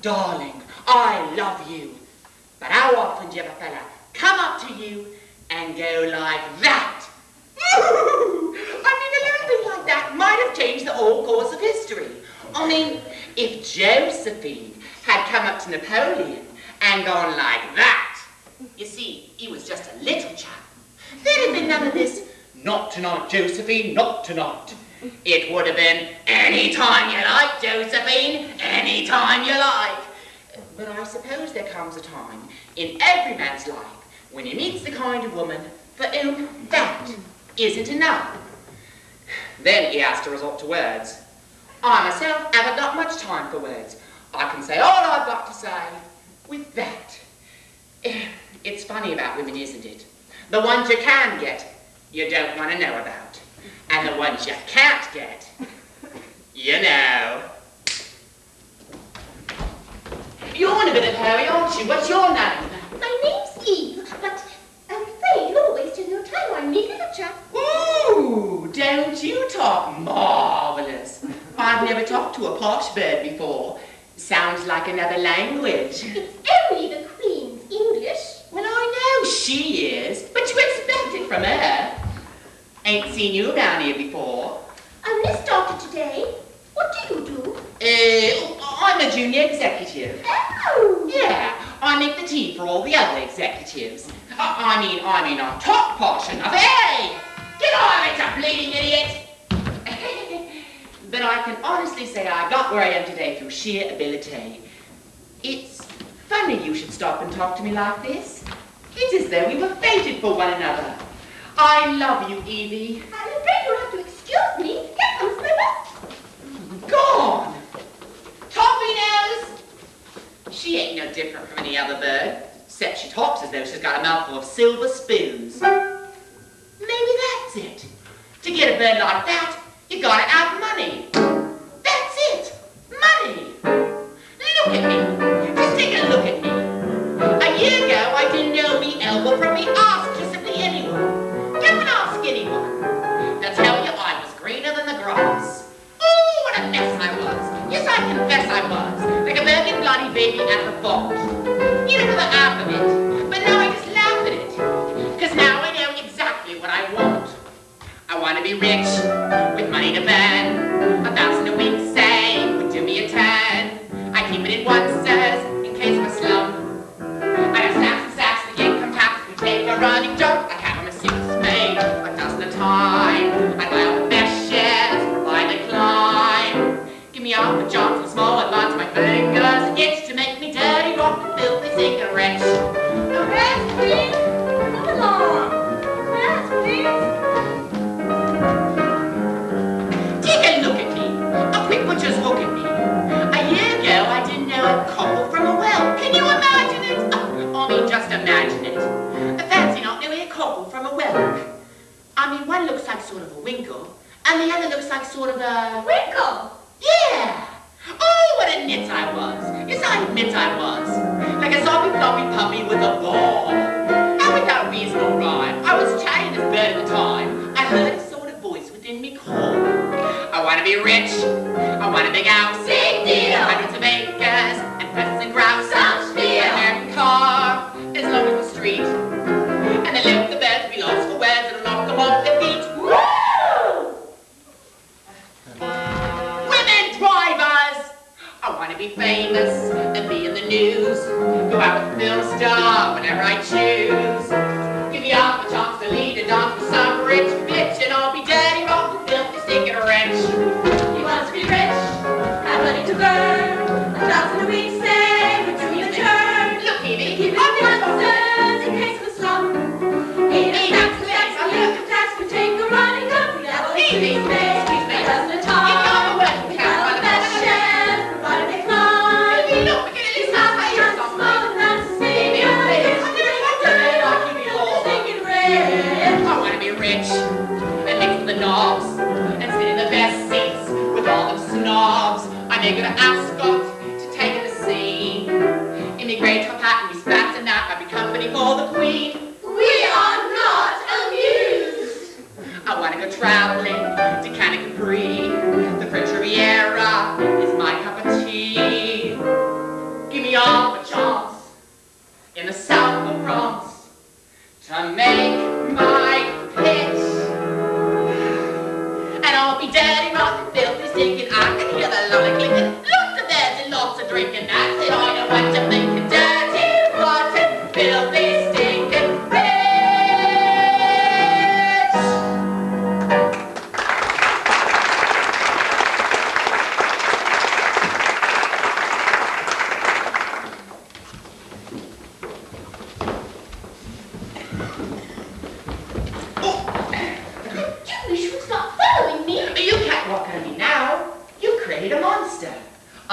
Darling, I love you. But how often do you have a fella come up to you and go like that? I mean, a little thing like that might have changed the whole course of history. I mean, if Josephine had come up to Napoleon and gone like that, you see, he was just a little chap, there'd have been none of this, not tonight, Josephine, not tonight. It would have been, any time you like, Josephine, any time you like. But I suppose there comes a time in every man's life when he meets the kind of woman for whom that isn't enough. Then he has to resort to words. I myself haven't got much time for words. I can say all I've got to say with that. It's funny about women, isn't it? The ones you can get, you don't want to know about. And the ones you can't get, you know. You're in a bit of a hurry, aren't you? What's your name? My name's Eve, but I'm afraid you're wasting your time on me, little chap. Ooh, don't you talk marvellous. I've never talked to a posh bird before. Sounds like another language. It's only the Queen's English. Well, I know she is, but you expect it from her. Ain't seen you around here before. I only started today. What do you do? I'm a junior executive. Oh! Yeah, I make the tea for all the other executives. I mean, I'm top posh enough. Hey! Get on it, you bleeding idiot! But I can honestly say I got where I am today through sheer ability. It's funny you should stop and talk to me like this. It's as though we were fated for one another. I love you, Evie. I'm afraid you'll have to excuse me. Here comes my bus. Gone! Toffee nose! She ain't no different from any other bird, except she talks as though she's got a mouthful of silver spoons. Maybe that's it. To get a bird like that, you gotta have money. That's it! Money! Look at me. Just take a look at me. A year ago, I didn't know me elbow from me arse to simply anyone. Go and ask anyone. They'll tell you I was greener than the grass. Oh, what a mess I was. Yes, I confess I was. Like a burning bloody baby at the fault. You don't know the half of it. But now I just laugh at it. Because now I know exactly what I want. I want to be rich, with money to burn. 1,000 a week, say, would do me a turn. I keep it in onces, in case of a slump. I have stacks and stacks of income tax. We take a running joke, like having a suits made 1,000 a time. I buy all the best shares, provided they climb. Give me all the jobs and small advance, my fingers itch to make me dirty, rotten, filthy cigarettes. The rest, please. Come along. Rest, please. Take a look at me. A quick butcher's look at me. A year ago, I didn't know a cobble from a well. Can you imagine it? I mean, just imagine it. Fancy not knowing a cobble from a well. I mean, one looks like sort of a winkle, and the other looks like sort of a... Winkle. Yeah! Oh, what a nit I was. Yes, I admit I was. Like a soppy floppy puppy with a ball. Now without reason or rhyme, I was chatting this bird at the time. I heard a sort of voice within me call. I want to be rich. I want a big house. Big deal. Hundreds of acres and pheasants and grouse. Such deal. An American car as long as the street. And they let the birds be lost for words and knock them off their feet. Woo! Women drivers! I want to be famous and be in the news. Go out with a film star whenever I choose. Give me half a chance to lead a dance with some rich bitch, and I'll be dirty, rotten, filthy, stinking wretch. He wants to be rich, have money to burn, 1,000 a week, say, would do me a turn. Look, Evie, Keep it onces in case of a slump. He has tax, the tax would take a running up. We have all these Evie, things, excuse me. a dozen a You time. know the working We got all the best shares, provided they climb. Evie, look, we're going to listen to say or something. I want to be rich and mix with the knobs and sit in the best seats with all them snobs. I may go to Ascot to take the scene. In my grey top hat and me spats and that, I'd be company for the Queen. We are not amused. I want to go travelling to Canterbury. The French Riviera is my cup of tea. to make my pitch. And I'll be dirty, rotten, filthy, stinking. I can hear the lovely clinking. Lots of beds and lots of drinking. That's it, I know what to make a dirty, rotten, filthy, stinking bitch.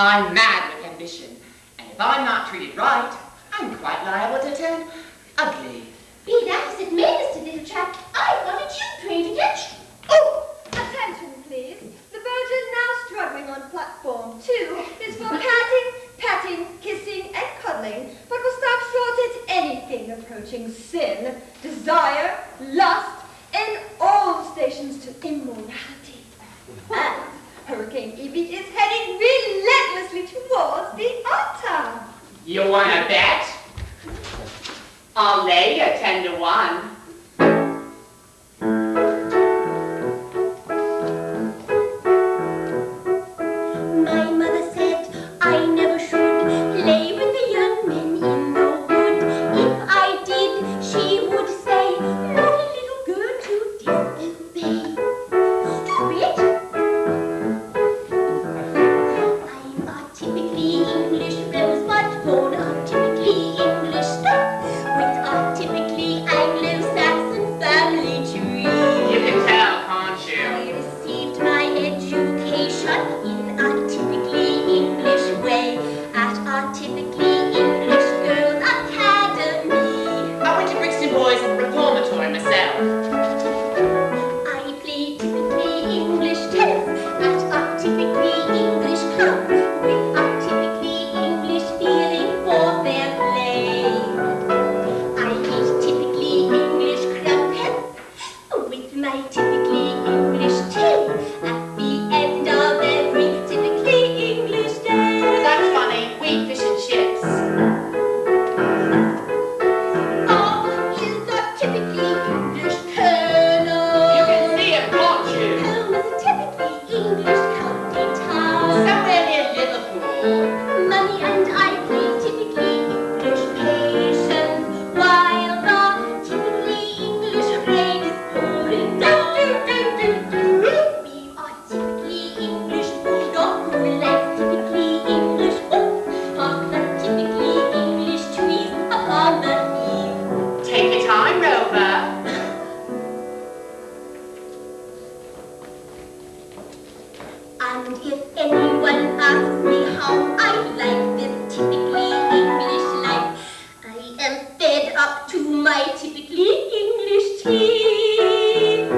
I'm mad with ambition, and if I'm not treated right, I'm quite liable to turn ugly. Be that as it may, Mr. Little Chap, I wanted you trained to catch. Oh! Attention, please. The version now struggling on platform 2 is for patting, kissing, and cuddling, but will stop short at anything approaching sin, desire, lust, and all stations to immorality. And Hurricane Evie is heading relentlessly towards the altar. You wanna bet? I'll lay you 10 to 1. My mother said I never should play with the young men in the wood. If I did, she would say, naughty little girl to disobey. Stop it! I'm a typically English rosebud, born a typically English stock, with a typically Anglo-Saxon family tree. You can tell, can't you? I received my education in a typically English way at a typically English girls' academy. I went to Brixton Boys Reformatory myself. I played typically English tennis at a typically English club with a typically English feeling for fair play. I eat typically English crumpets with my typically English tea at the end of every typically English day. That's funny. We fish and chips. Oh, he's a typically English colonel. You can see it, can't you? Home is a typically English county town. Somewhere near Liverpool. Mummy and I play typically English patience while the typically English rain is pouring down. We are typically English bulldog who likes typically English books, park the typically English trees upon the heath. Take your time, Rover. And if anyone asks me how I like this typically English life, I am fed up to my typically English teeth.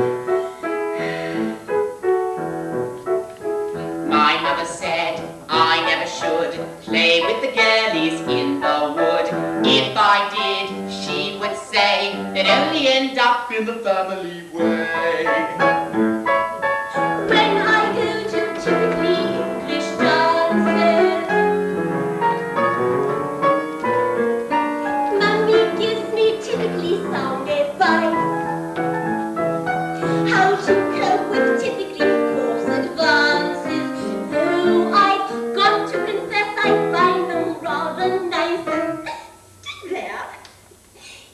My mother said I never should play with the girlies in the wood. If I did, she would say it'd only end up in the family way. When I go to typically English dances, Mummy gives me typically sound advice. How to cope with typically coarse advances. Though I've got to confess I find them rather nice and still there.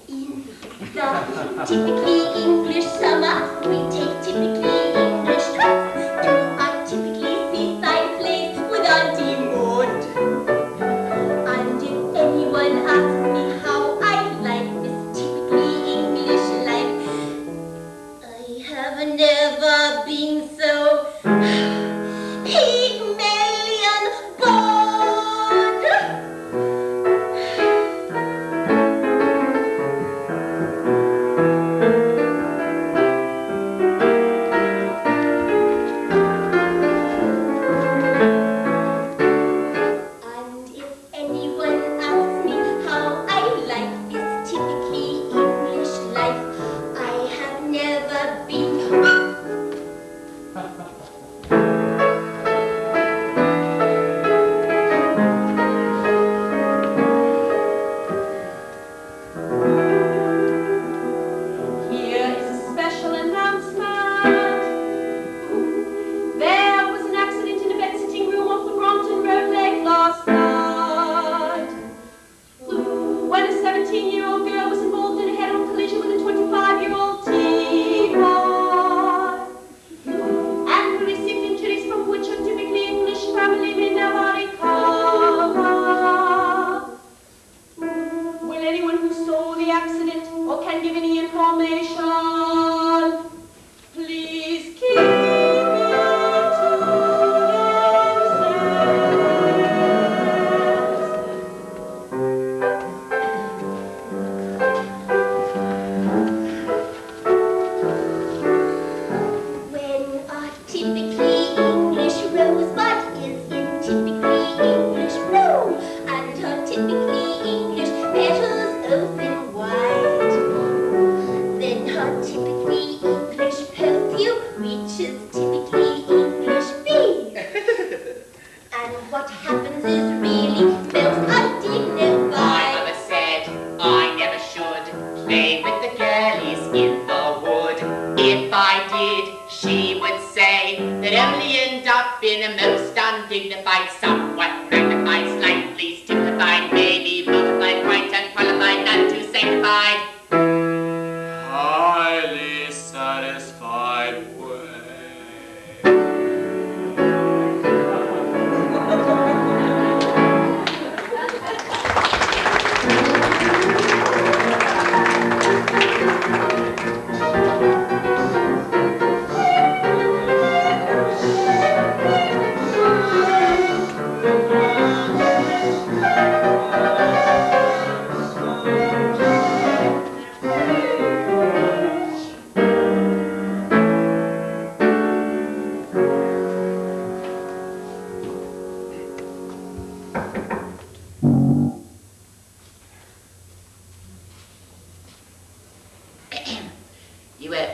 In the typically English summer, we take typically English trips to a typically seaside place with Auntie Maud. And if anyone asks me how I like this typically English life, I have never been so Pygmalion bored.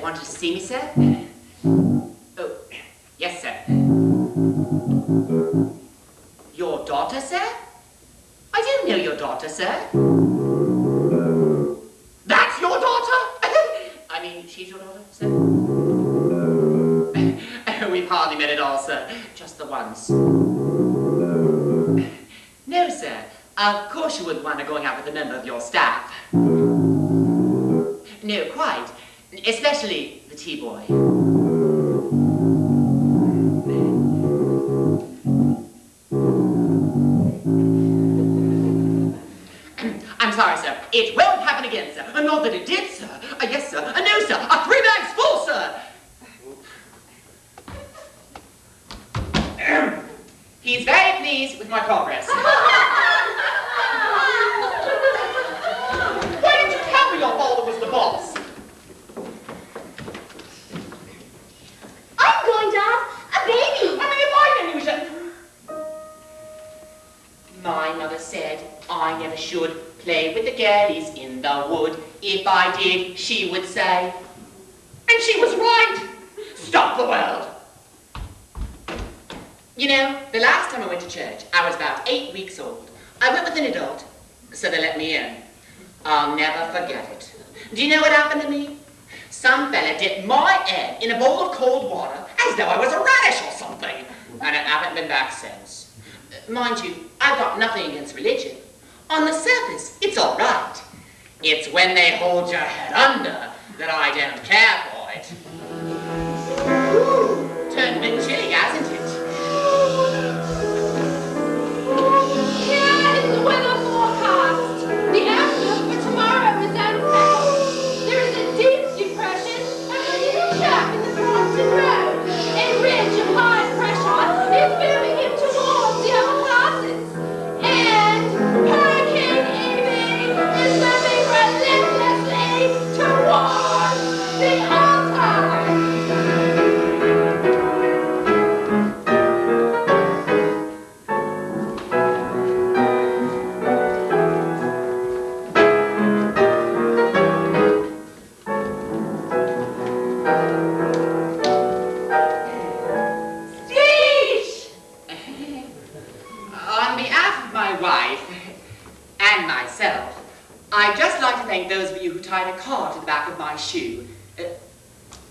wanted to see me, sir? Oh, yes, sir. Your daughter, sir? I don't know your daughter, sir. That's your daughter? I mean, she's your daughter, sir? We've hardly met at all, sir. Just the once. No, sir. Of course you wouldn't want her going out with a member of your staff. No, quite. Especially the T-boy. I'm sorry, sir. It won't happen again, sir. Not that it did, sir. Yes, sir. No, sir. 3 bags full, sir. He's very pleased with my progress. Why didn't you tell me your father was the boss? I'm going to have a baby. I mean, if I knew you should... My mother said I never should play with the girlies in the wood. If I did, she would say. And she was right. Stop the world. You know, the last time I went to church, I was about 8 weeks old. I went with an adult, so they let me in. I'll never forget it. Do you know what happened to me? Some fella dipped my head in a bowl of cold water as though I was a radish or something. And I haven't been back since. Mind you, I've got nothing against religion. On the surface, it's all right. It's when they hold your head under that I don't care for it. Ooh, turned a bit chilly, hasn't it? Here is the weather forecast. The outlook for tomorrow is unsettled. There is a deep depression and a little gap in the Brompton Road. A ridge of high pressure is moving in towards the upper classes. And Hurricane Amy is moving relentlessly towards the altar. On behalf of my wife and myself, I'd just like to thank those of you who tied a cord to the back of my shoe.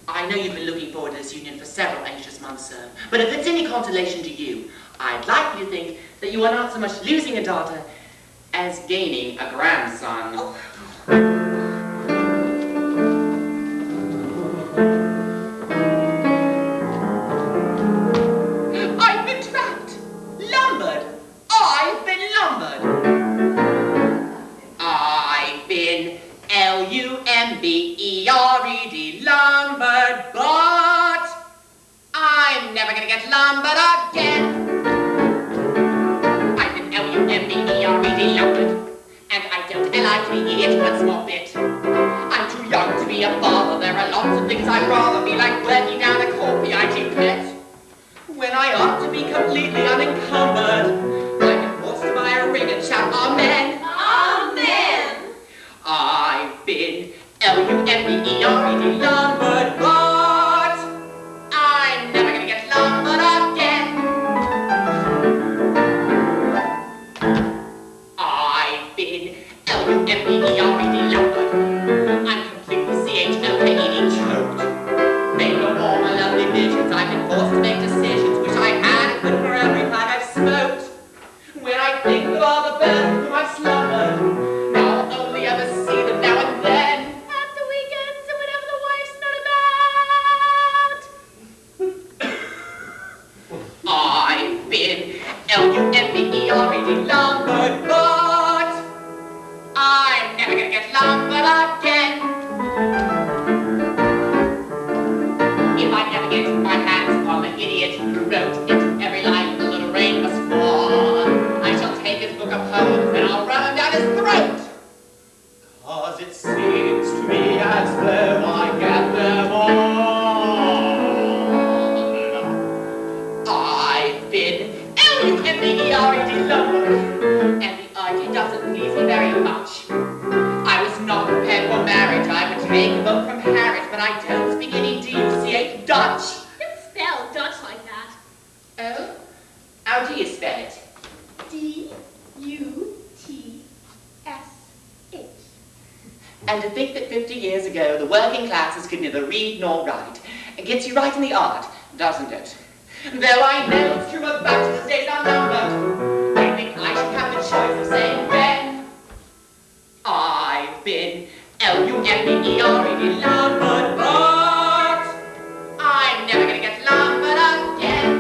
I know you've been looking forward to this union for several anxious months, sir, but if it's any consolation to you, I'd like you to think that you are not so much losing a daughter as gaining a grandson. I've been trapped, lumbered. I've been lumbered. I've been L-U-M-B-E-R-E-D, lumbered, but I'm never gonna get lumbered again. I've been L-U-M-B-E-R-E-D, lumbered, and I don't L-I-T-E it one small bit. I'm too young to be a father. There are lots of things I'd rather be, like working down a coffee IT pit, when I ought to be completely unencumbered. I've been forced to buy a ring and shout amen. Amen. I've been L-U-M-B-E-R-E-D, lumbered, but I'm never gonna get lumbered again. I've been L-U-M-B-E-R-E-D, lumbered. I'm completely C-H-O-K-E-D choked. Made no more my lovely visions. I've been forced to make decisions. Wish I had quit for every pipe I've smoked. When I think of all the birds whom I've slumbered, now I'll only ever see them now and then. At the weekends and whenever the wife's not about. I've been L-U-M-B-E-R-E-D, lumbered, but I'm never gonna get lumbered. And to think that 50 years ago the working classes could neither read nor write. It gets you right in the art, doesn't it? Though I know it's true of bachelor's days are numbered, I think I should have the choice of saying when I've been L-U-M-B-E-R-E-D lumbered, but I'm never gonna get lumbered again.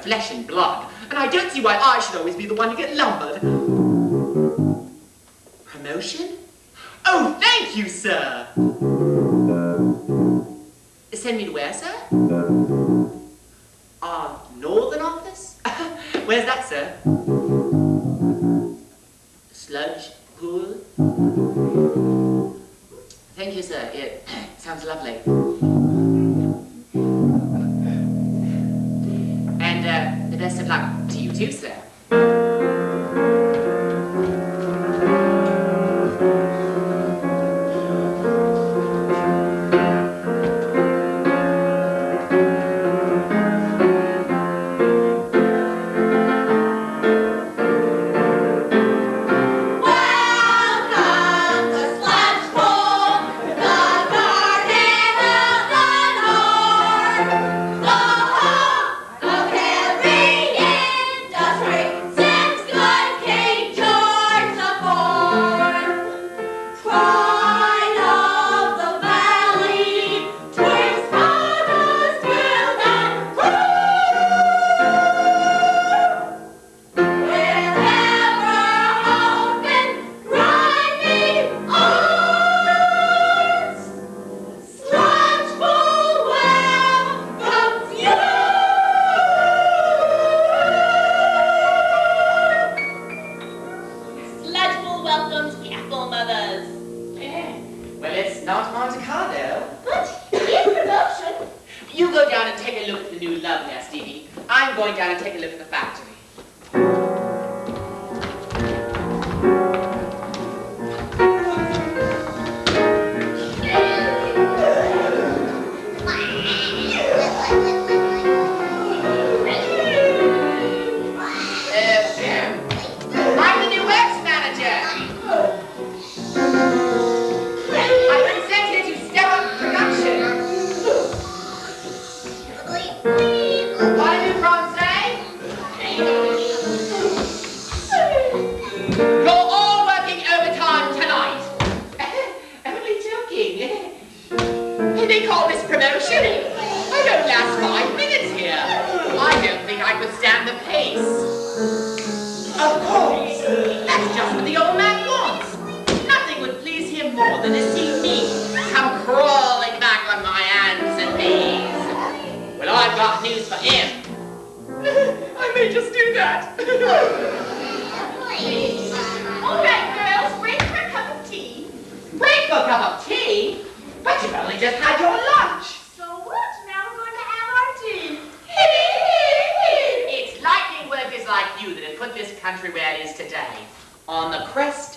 Flesh and blood, and I don't see why I should always be the one to get lumbered. Promotion? Oh, thank you, sir! Send me to where, sir? Our northern office? Where's that, sir? Sludge pool? Thank you, sir. It sounds lovely. And the best of luck to you too, sir. Grace.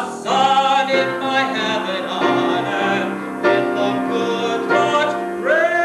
the sun in my heaven on earth, let the good Lord praise.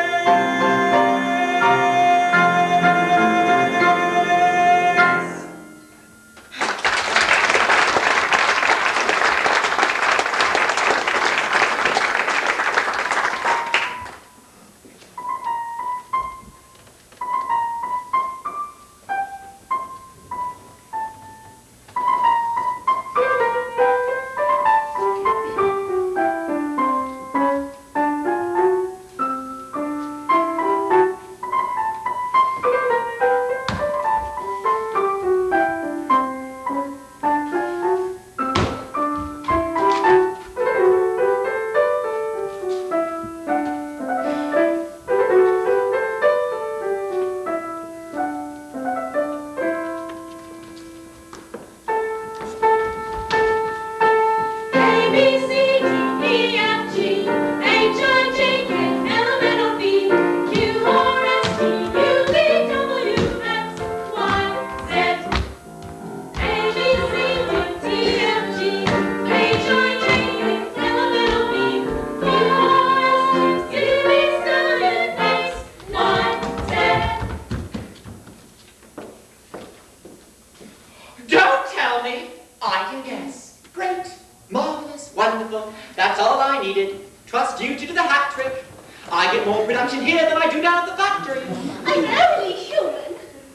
Don't tell me. I can guess. Great, marvelous, wonderful. That's all I needed. Trust you to do the hat trick. I get more production here than I do down at the factory. I'm only human.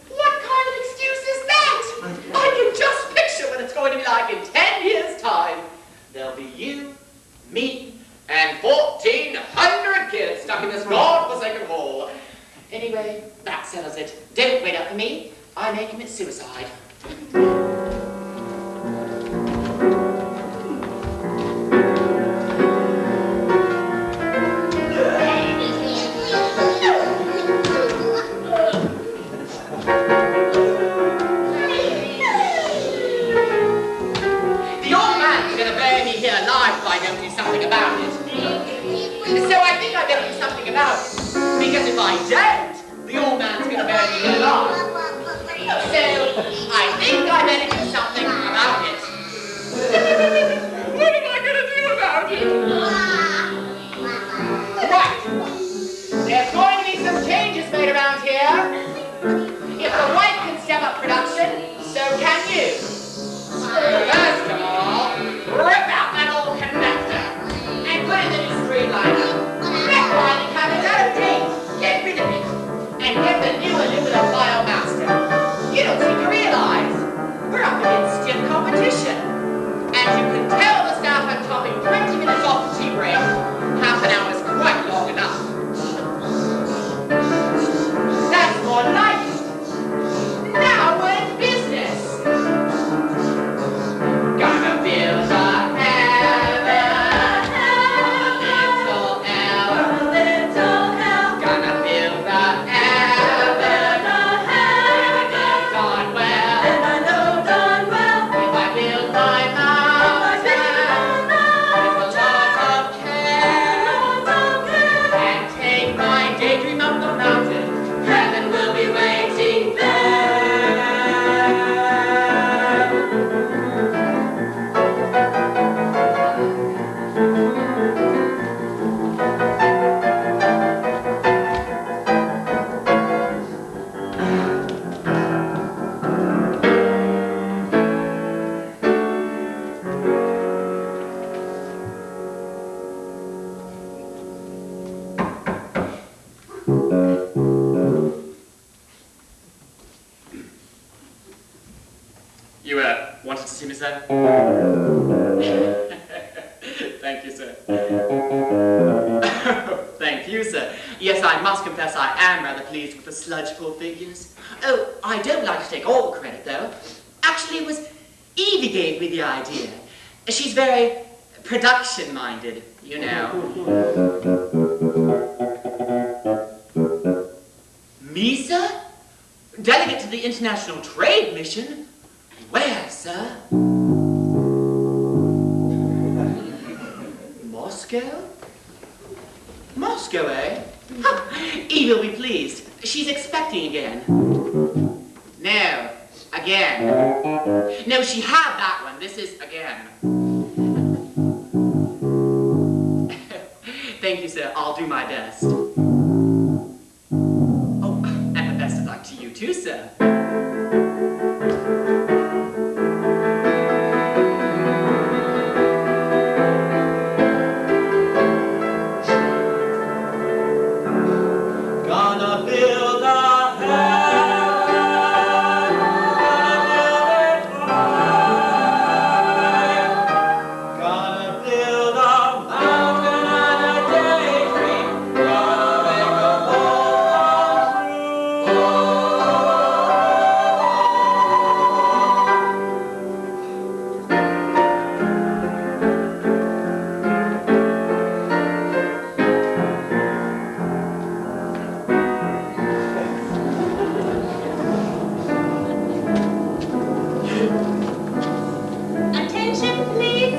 What kind of excuse is that? I can just picture what it's going to be like in 10 years' time. There'll be you, me, and 1,400 kids stuck in this god-forsaken hole. Anyway, that settles it. Don't wait up for me. I may commit suicide. Something about it. So I think I better do something about it. Because if I don't, the old man's gonna bury me alive. So I think I better do something about it. What am I gonna do about it? Right. There's going to be some changes made around here. If the wife can step up production, so can you. First of all, rip out that old connector and put in the new streamliner. That line cabin's out of date. Get rid of it and get the new aluminum Biomaster. You don't seem to realize we're up against stiff competition. And you can tell the staff I'm topping 20 minutes off the tea break. Half an hour is quite long enough. That's more like it. Now we're in business. Gonna build a wanted to see me, sir? Thank you, sir. Thank you, sir. Yes, I must confess I am rather pleased with the sludge-full figures. Oh, I don't like to take all the credit, though. Actually, it was Evie gave me the idea. She's very production-minded, you know. Me, sir? Delegate to the International Trade Mission? Where, sir? Moscow? Moscow, eh? Evie will be pleased. She's expecting again. No, again. No, she had that one. This is again. my best. Oh, and the best of luck to you too, sir. Gonna build a house, gonna build a mountain and a daydream, gonna make them all Attention, please.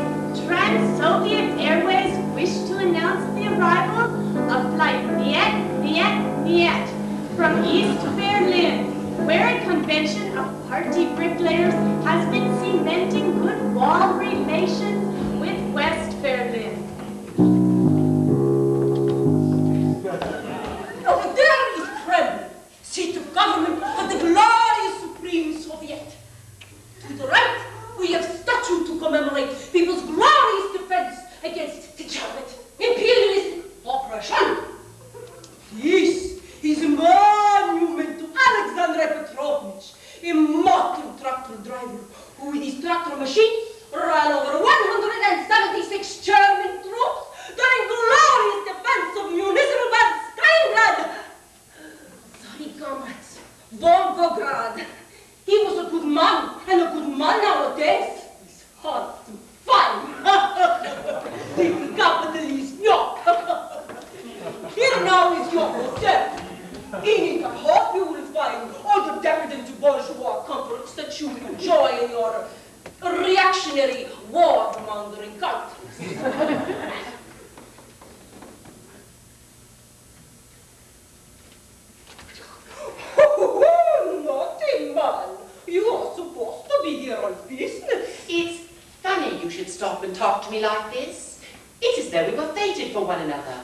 Trans-Soviet Airways wish to announce the arrival of flight Niet from East Berlin, where a convention of party bricklayers has been cementing good wall relations with West Berlin. Over there is Kremlin, seat of government of the glorious Supreme Soviet. To the right, we have statue to commemorate people's glorious defense against the German imperialist oppression. This is a monument to Alexander Petrovich, a modern tractor driver who with his tractor machine ran over 176 German troops during glorious defense of municipal Bad Stalingrad. Sorry, comrades, Volgograd. He was a good man, and a good man nowadays is hard to find. The capitalist, no. Here now is your hotel. In it, I hope you will find all the decadent bourgeois comforts that you enjoy in your reactionary, war-mongering countries. Naughty man. You are supposed to be here on business. It's funny you should stop and talk to me like this. It's as though we were fated for one another.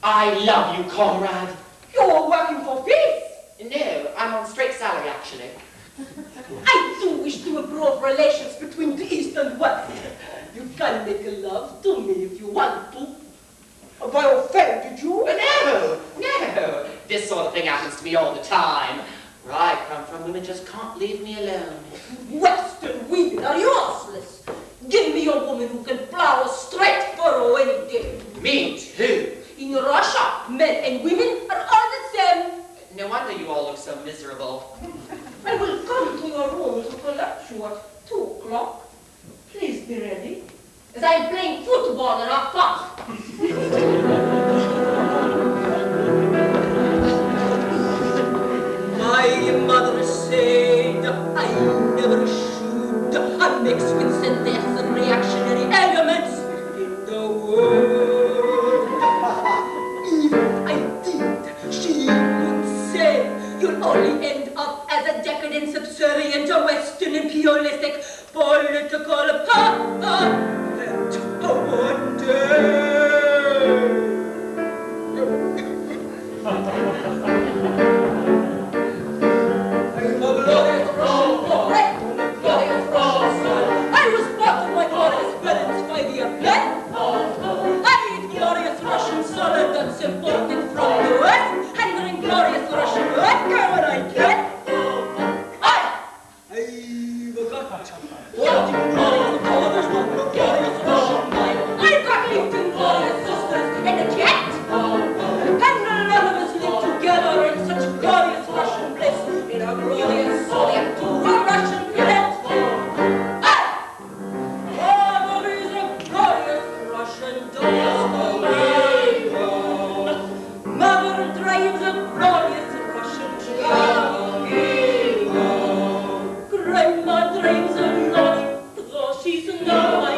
I love you, comrade. You're working for peace. No, I'm on straight salary, actually. I do wish to improve relations between the East and West. You can make love to me if you want to. Have I offended you? No. This sort of thing happens to me all the time. Where I come from, women just can't leave me alone. Western women are useless. Give me a woman who can plow a straight furrow any day. Me too. In Russia, men and women are all the same. No wonder you all look so miserable. I will come to your room to collect you at 2 o'clock. Please be ready, as I am playing football in our park. My mother said I never should mix with the death and reactionary elements in the world. If I did, she would say you'll only end up as a decadent, subservient, Western imperialistic political puppet one day. Imported from the West, and an inglorious Russian vodka when I get. I've got 40 glorious brothers, 1 glorious Russian wife. I've got 18 glorious sisters and a cat. And none of us live together in such glorious Russian bliss in a glorious Soviet to a Russian planet. Mother is a glorious Russian dynasty. Mother drives a glorious Russian car. Grandma drives a lorry, though she's not my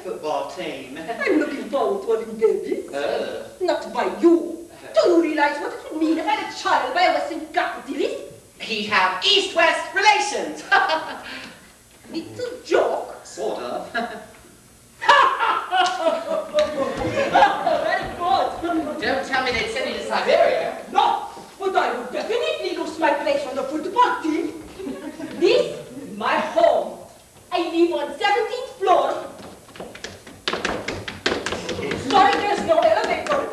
football team. I'm looking forward to a little baby. Oh. Not by you. Do you realize what it would mean if I had a child by a Western capitalist? He'd have East-West relations. It's a joke. Sort of. Very good. Don't tell me they'd send you to Siberia. No, but I would definitely lose my place on the football team. This is my home. I live on 17th floor. Sorry, there's no elevator.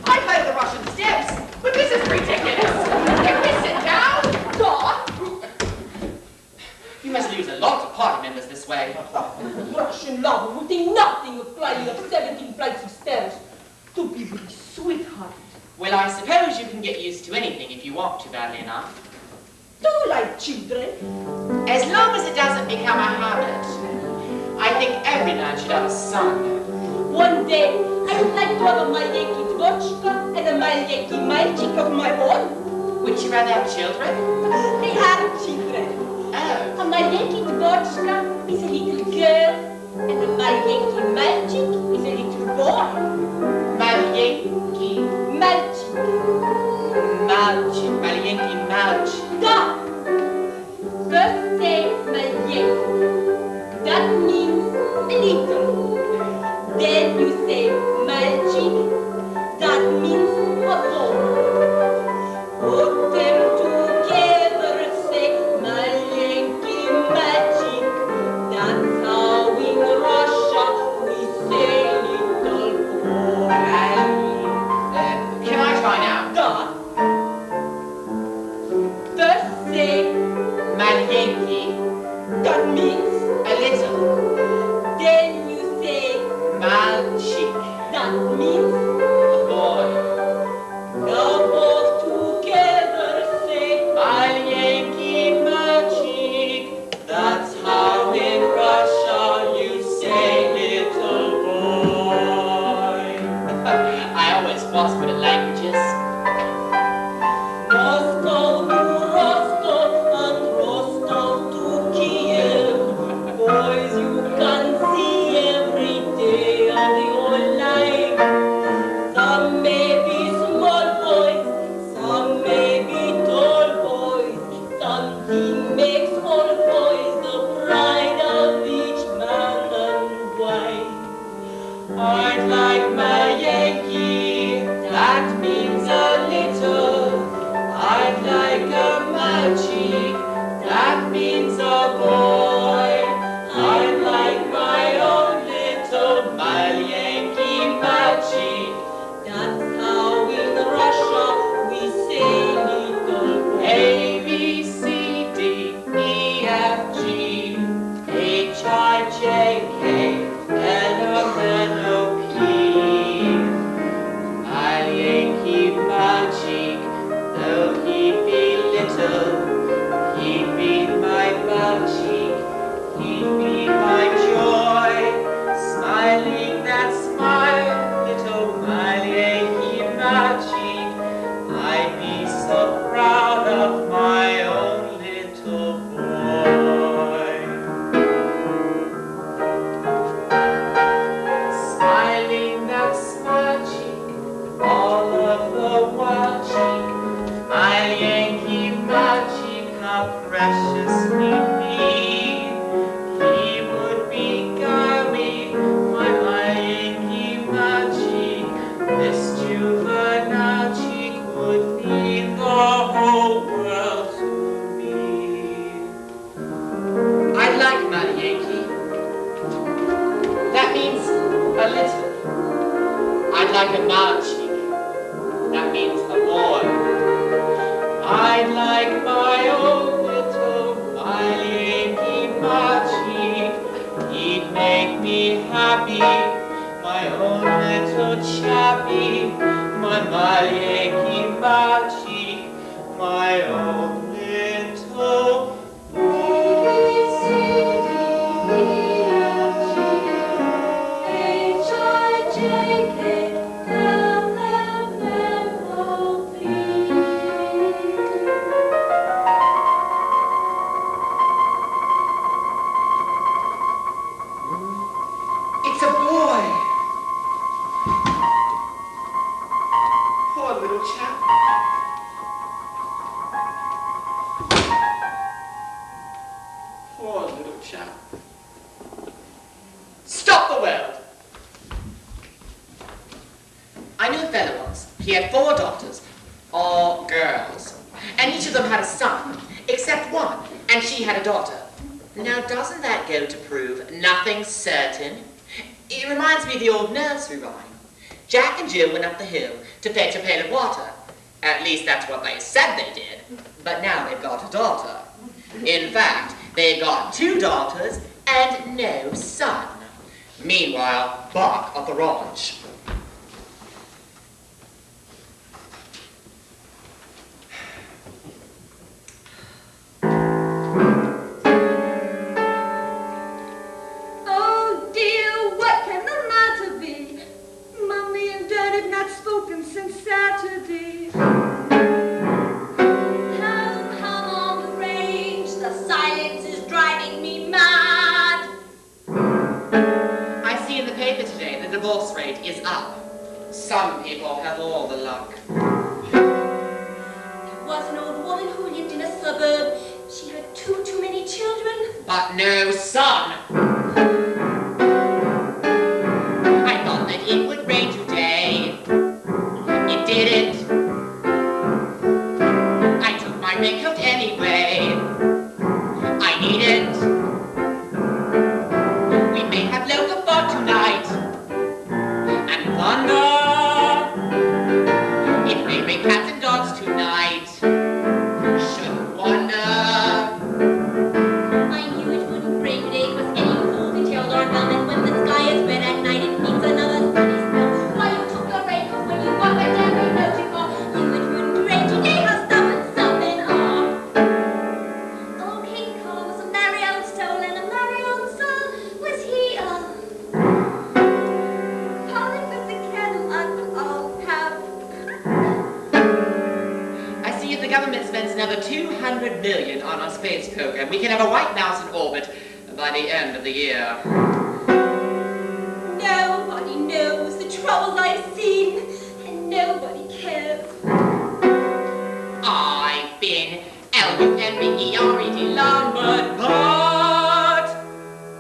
I've heard of the Russian steps, but this is ridiculous. Can we sit down? God, You must lose a lot of party members this way. Russian lover would think nothing of flying up 17 flights of stairs to be with his sweetheart. Well, I suppose you can get used to anything if you want to badly enough. Do you like children? As long as it doesn't become a habit. I think every man should have a son. One day, I would like to have a Malenki Dvorchka and a Malenki Malchik of my own. Would you rather have children? They are children. Oh. A Malenki Dvorchka is a little girl, and a Malenki Malchik is a little boy. Malienki. Malchik. Malchik. Malienki Malchik. Da! First say Malenki. That means little. Then you say Malchik. That means a boy. Put them together, say Malenki Malchik. That's how in Russia we say little boy. Can I try now? Da. First say Malienki. that means. A little. Then you say Malchik. that means. A boy. Now both together say Malienki Malchik. That's how in Russia you say little boy. I always was good at languages. Moscow to Rostov and Rostov to Kiev. Boys you can see every day of your life. Some may be small boys, some may be tall boys. Something makes all boys the pride of each man and wife. I'd like my Yankee, that means a little. I'd like a Malchik, that means a boy. I'd like my own little Malyanki Malchik. That's how in Russia we say little boy. A, B, C, D, E, F, G, H, I, J, K, L, M, N, O, P. Malyanki Malchik, though he be little, he'd be my Malchik, he'd be my joy. Smiling that smile, little Malyanki Malchik, I'd be so proud of my own little boy. Smiling that smile cheek, all of the while cheek, my Yankee Malchik, how precious he'd be. He would beguile me, my Yankee Malchik, this juvenile cheek would mean the whole world to me. I like my Yankee. That means a little. I'd like a Malchik. That means a boy. I'd like my own little Malyanki Malchik. He'd make me happy, my own little chappy, my Malyanki Malchik, my own little He had 4 daughters, all girls, and each of them had a son, except one, and she had a daughter. Now, doesn't that go to prove nothing certain? It reminds me of the old nursery rhyme. Jack and Jill went up the hill to fetch a pail of water. At least that's what they said they did. But now they've got a daughter. In fact, they've got 2 daughters and no son. Meanwhile, back at the ranch. Oh dear, what can the matter be? Mummy and Dad have not spoken since Saturday. Home on the range, the silence is driving me mad. I see in the paper today the divorce rate is up. Some people have all the luck. There was an old woman who lived in a suburb. She had too many children. But no son. I thought that it would rain today. It didn't. I took my raincoat anyway. I need it. We may have local fog tonight. And thunder. It may rain cats and dogs tonight. Shouldn't wonder. I knew it wouldn't rain today, 'cause any fool can tell Lord Bellman when the sky is red at night it means another sunny spell. Why you took your raincoat when you got my damn raincoat you call? Knew it wouldn't rain today, how stubborn something are. Oh, King Cole was a merry old soul and a merry old soul was he. Polly with the kettle on all have. I see if the government spends another 200 million on our space program, we can have a white mouse in orbit by the end of the year. Nobody knows the troubles I've seen, and nobody cares. I've been L-U-M-B-E-R-E-D Lombard, but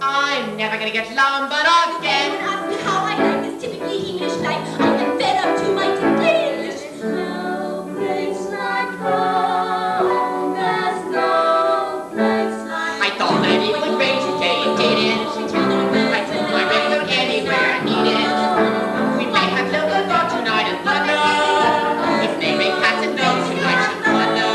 I'm never gonna get Lombard Don't again. ask me how I like this typically English life. I am fed up to my English. There's no place like home. There's no place like I thought that it would rain today, it didn't. I took my raincoat anywhere I need it. We may have local fog tonight and thunder. If they rain cats and dogs tonight, should wonder.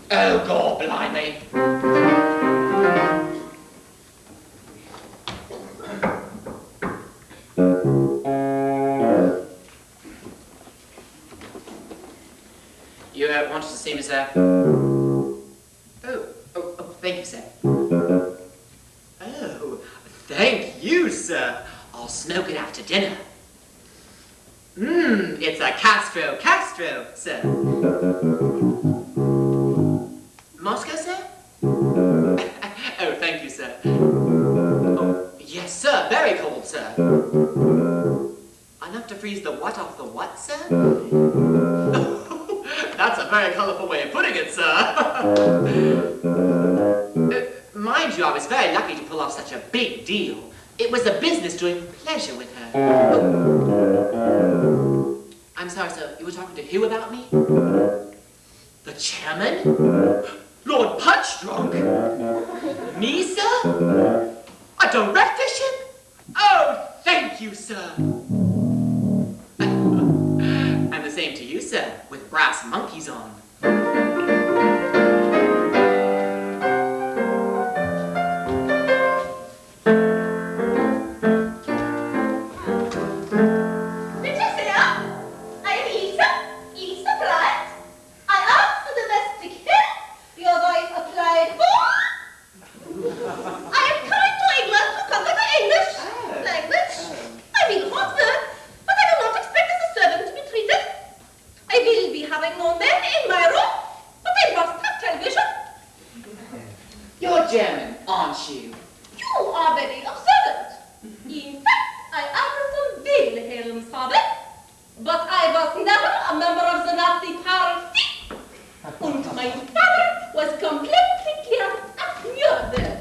Oh, God blimey. You wanted to see me, sir? Oh, thank you, sir. Oh, thank you, sir. I'll smoke it after dinner. It's a Castro, sir. Moscow, sir? Oh, thank you, sir. Oh, yes, sir, very cold, sir. Enough to freeze the what off the what, sir? That's a very colorful way of putting it, sir. Mind you, I was very lucky to pull off such a big deal. It was a business doing pleasure with her. Oh. I'm sorry, sir. You were talking to who about me? The chairman? Lord Punch-Drunk? Me, sir? A directorship? Oh, thank you, sir. And the same to you, sir, with brass monkeys on. Letizia, I am Elsa Bryant. I asked for domestic help. Your wife applied for. I am coming to England to conquer the English language. I mean Oxford, but I do not expect as a servant to be treated. I will be having no men in my room, but I must have television. You're German, aren't you? You are very observant. In fact, I am from Wilhelmshaven, but I was never a member of the Nazi Party. And my father was completely killed at Nuremberg.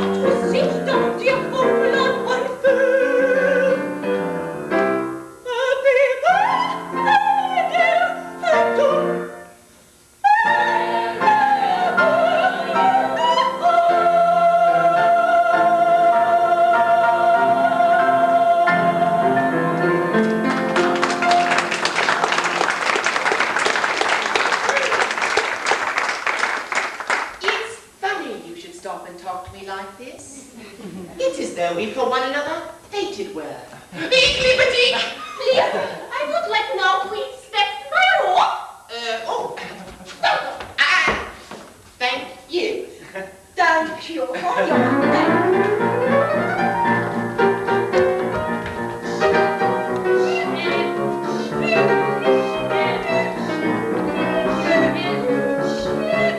to see the dear old Lord my fair. Happy birthday, dear Hector. It's funny you should stop and talk to me like this. It's as though we for one another fated were. Eek-lippity! Please, I would like now to inspect my room. Oh. Thank you. Thank you for your thank.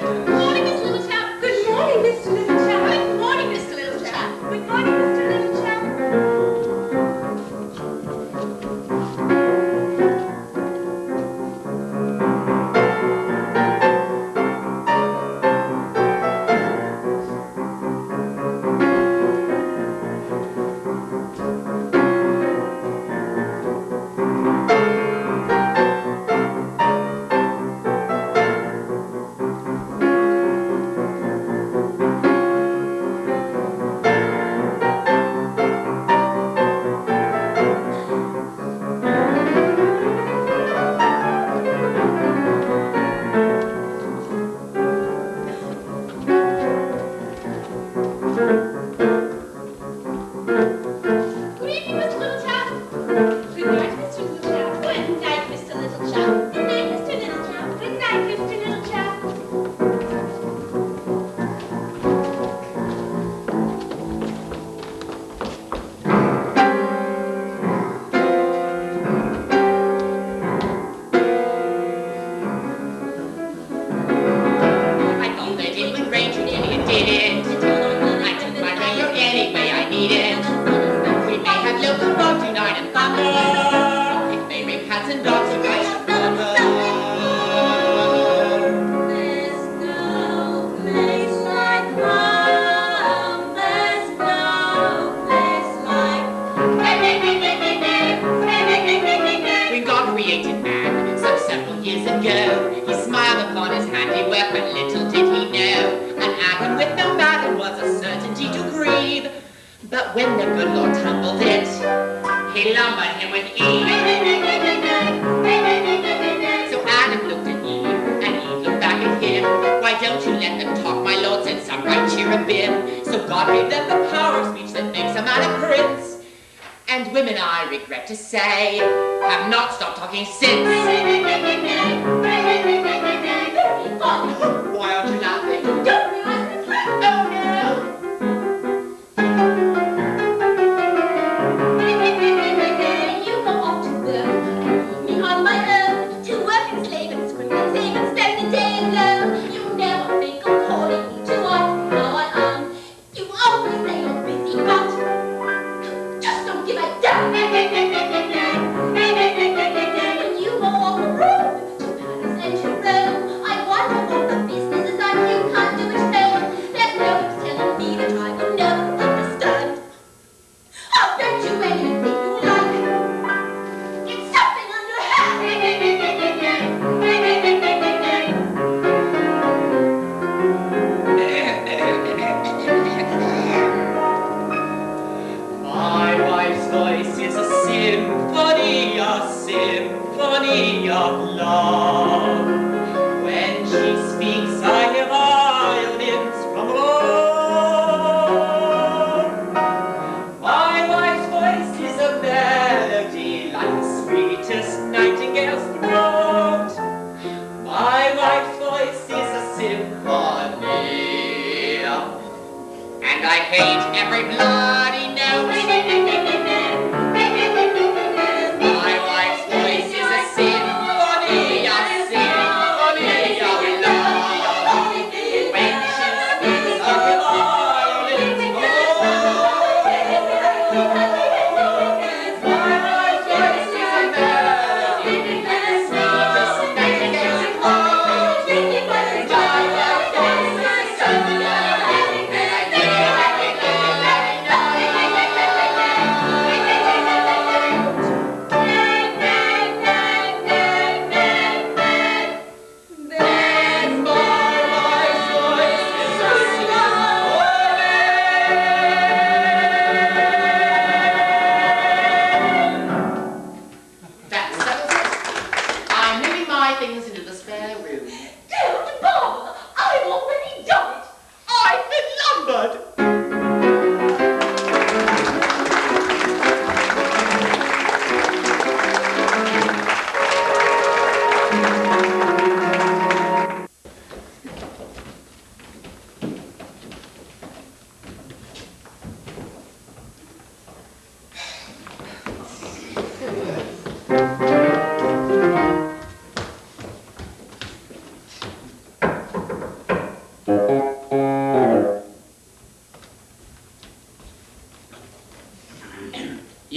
Good morning, Miss Little Chap. Good morning, Mr. Little Chap. Good morning, Mr. Little Chap. Good morning, Mr. Little Chap. Good evening, Mr. Little Chap. Good night, Mr. Little Chap. Good night, Mr. Little Chap. Good night, Mr. Little Chap. Good night, Mr. Little Chap. I thought that it would rain today, it didn't. I took my raincoat anyway, I need it. We may have local fog tonight and thunder. It may rain cats and dogs and I should wonder. There's no place like home. There's no place like When God created man, some several years ago, he smiled upon his handiwork, but little did he know. An Adam with no matter was a certainty to grieve. But when the good Lord tumbled it, he lumbered him with Eve. So Adam looked at Eve, and Eve looked back at him. Why don't you let them talk, my Lord, said some bright cherubim. So God gave them the power of speech that makes a man a prince. And women, I regret to say, have not stopped talking since. very fun. Why aren't you laughing? Don't realize the threat. Oh no! You go off to work and leave me on my own to work and slave and scream and sing and spend the day alone. You never think of calling me to ask how I am. You always say you're busy, but just don't give a damn. When you go off the road to Paris and to Rome, I wonder what the business is like you can't do at home. There's no use telling me that I will never understand. I'll bet you anything you like. It's something on your My wife's voice is a symphony of love. When she speaks, I hear violins from above. My wife's voice is a melody like the sweetest nightingale's throat. My wife's voice is a symphony, And I hate every bloody note. My wife's voice is a symphony of love. When she speaks, I hear violins from above. My wife's voice is a melody like the sweetest nightingale's throat. My wife's voice is a symphony, and I hear every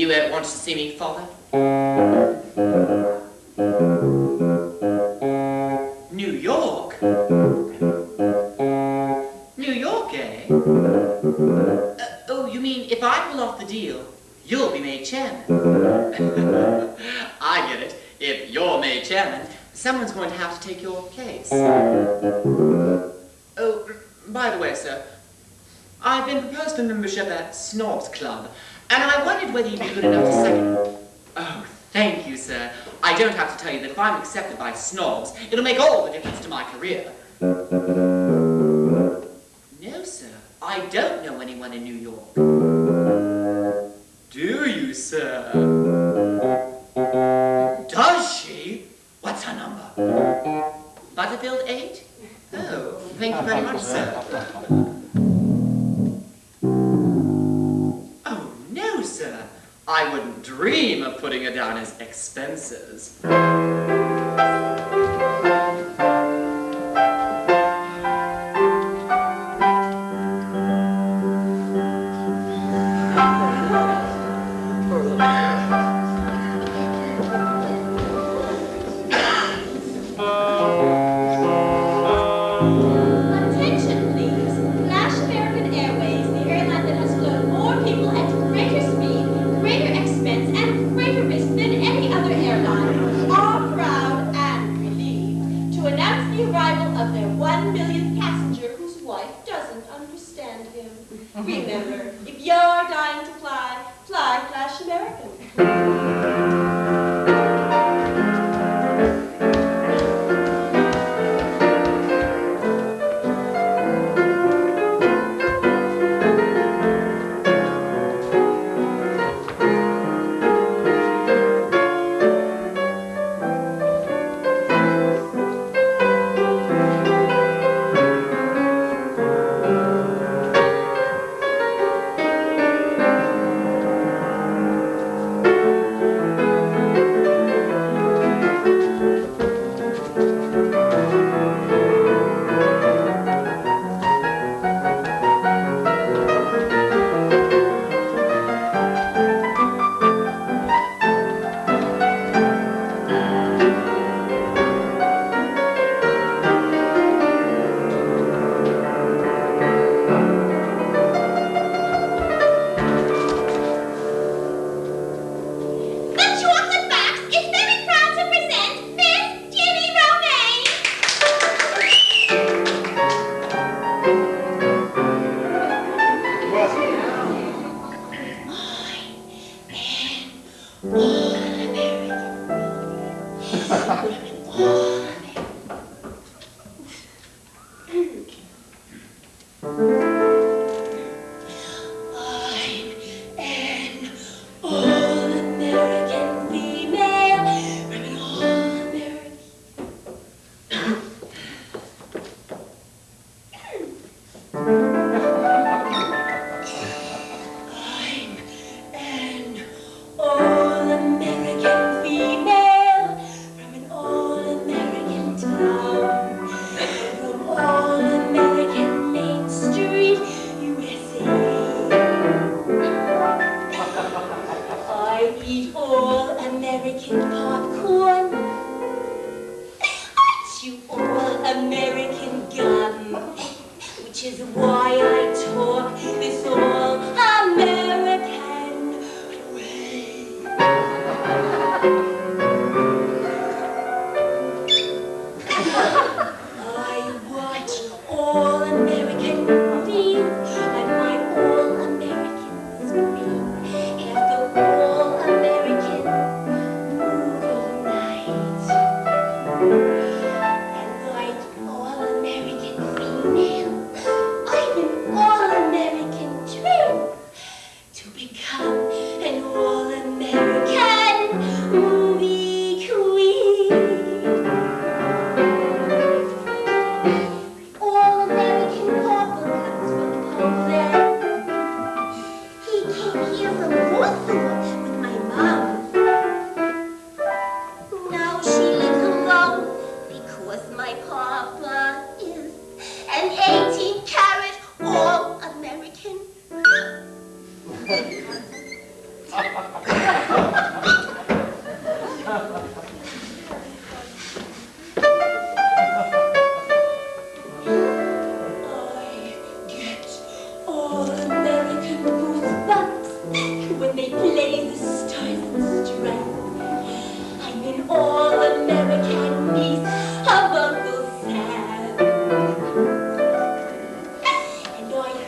You want to see me, Father? New York? New York, eh? Oh, you mean if I pull off the deal, you'll be made chairman? I get it. If you're made chairman, someone's going to have to take your place. Oh, by the way, sir, I've been proposed for membership at Snob's Club, and I wondered whether you'd be good enough to second. Oh, thank you, sir. I don't have to tell you that if I'm accepted by Snobs, it'll make all the difference to my career. No, sir, I don't know anyone in New York. Do you, sir? Does she? What's her number? Butterfield 8? Oh, thank you very much, sir. Oh, no, sir. I wouldn't dream of putting her down as expenses. Attention, please. Flash American Airways, the airline that has flown more people at greater speed, greater expense, and greater risk than any other airline, are proud and relieved to announce the arrival of their 1 millionth passenger whose wife doesn't understand him. Remember, if you're dying to fly, fly Flash American.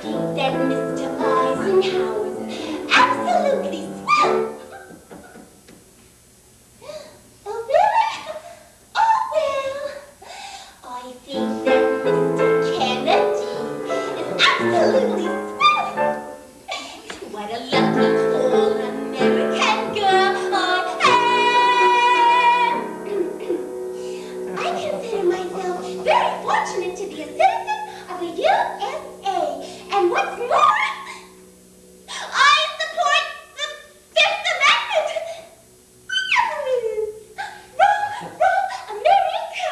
think that Mr. Eisenhower's absolutely swell. Oh, really? Oh, well, I think that Mr. Kennedy is absolutely swell. What a lucky all-American girl I am. I consider myself very fortunate to be a citizen of the USA. And what's more, I support the Fifth Amendment. Roll, America.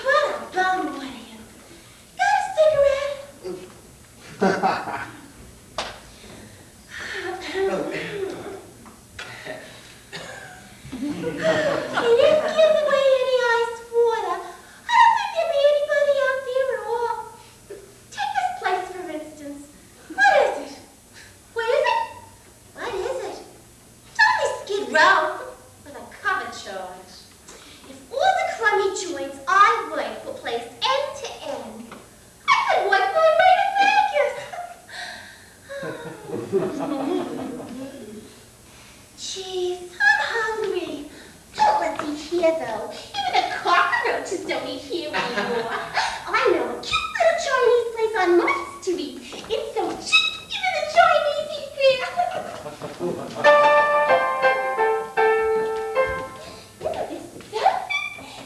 What a bum, what are you? Got a cigarette? He didn't give away any ice water. I don't think there'd be anybody out there at all. Take this place, for instance. What is it? What is it? What is it? It's only Skid Row with a cover charge. If all the crummy joints I work were placed end to end, I could work my way to Vegas. Jeez, I'm hungry. Don't let's eat here, though. Even the cockroaches don't eat here anymore. I know a cute little Chinese place on my street. It's so cheap, even the Chinese eat there. Isn't this something?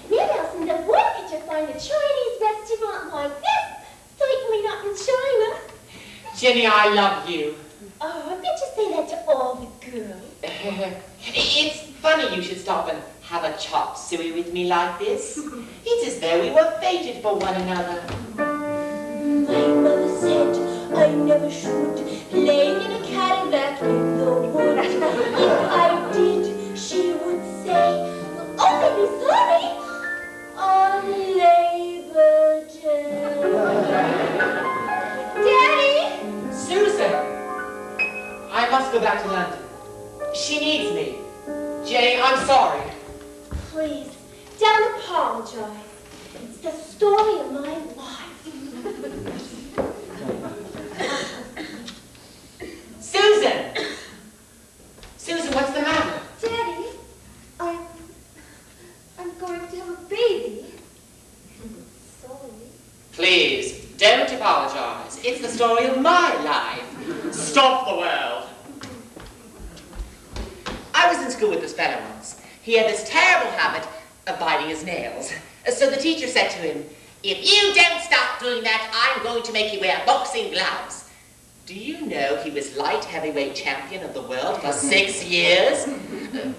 Where else in the world could you find a Chinese restaurant like this? Certainly not in China. Jenny, I love you. Oh, I bet you say that to all the girls. It's funny you should stop and have a chop suey with me like this. It's as though we were fated for one another. My mother said I never should play in a Cadillac in the woods. If I did, she would say, "You'll only be sorry on Labor Day." Daddy! Susan! I must go back to London. She needs me. Jenny, I'm sorry. Please, don't apologize. It's the story of my life. Susan! Susan, what's the matter? Daddy, I'm going to have a baby. Sorry. Please, don't apologize. It's the story of my life. Stop the world. I was in school with this fellow once. He had this terrible habit of biting his nails. So the teacher said to him, "If you don't stop doing that, I'm going to make you wear boxing gloves." Do you know he was light heavyweight champion of the world for 6 years?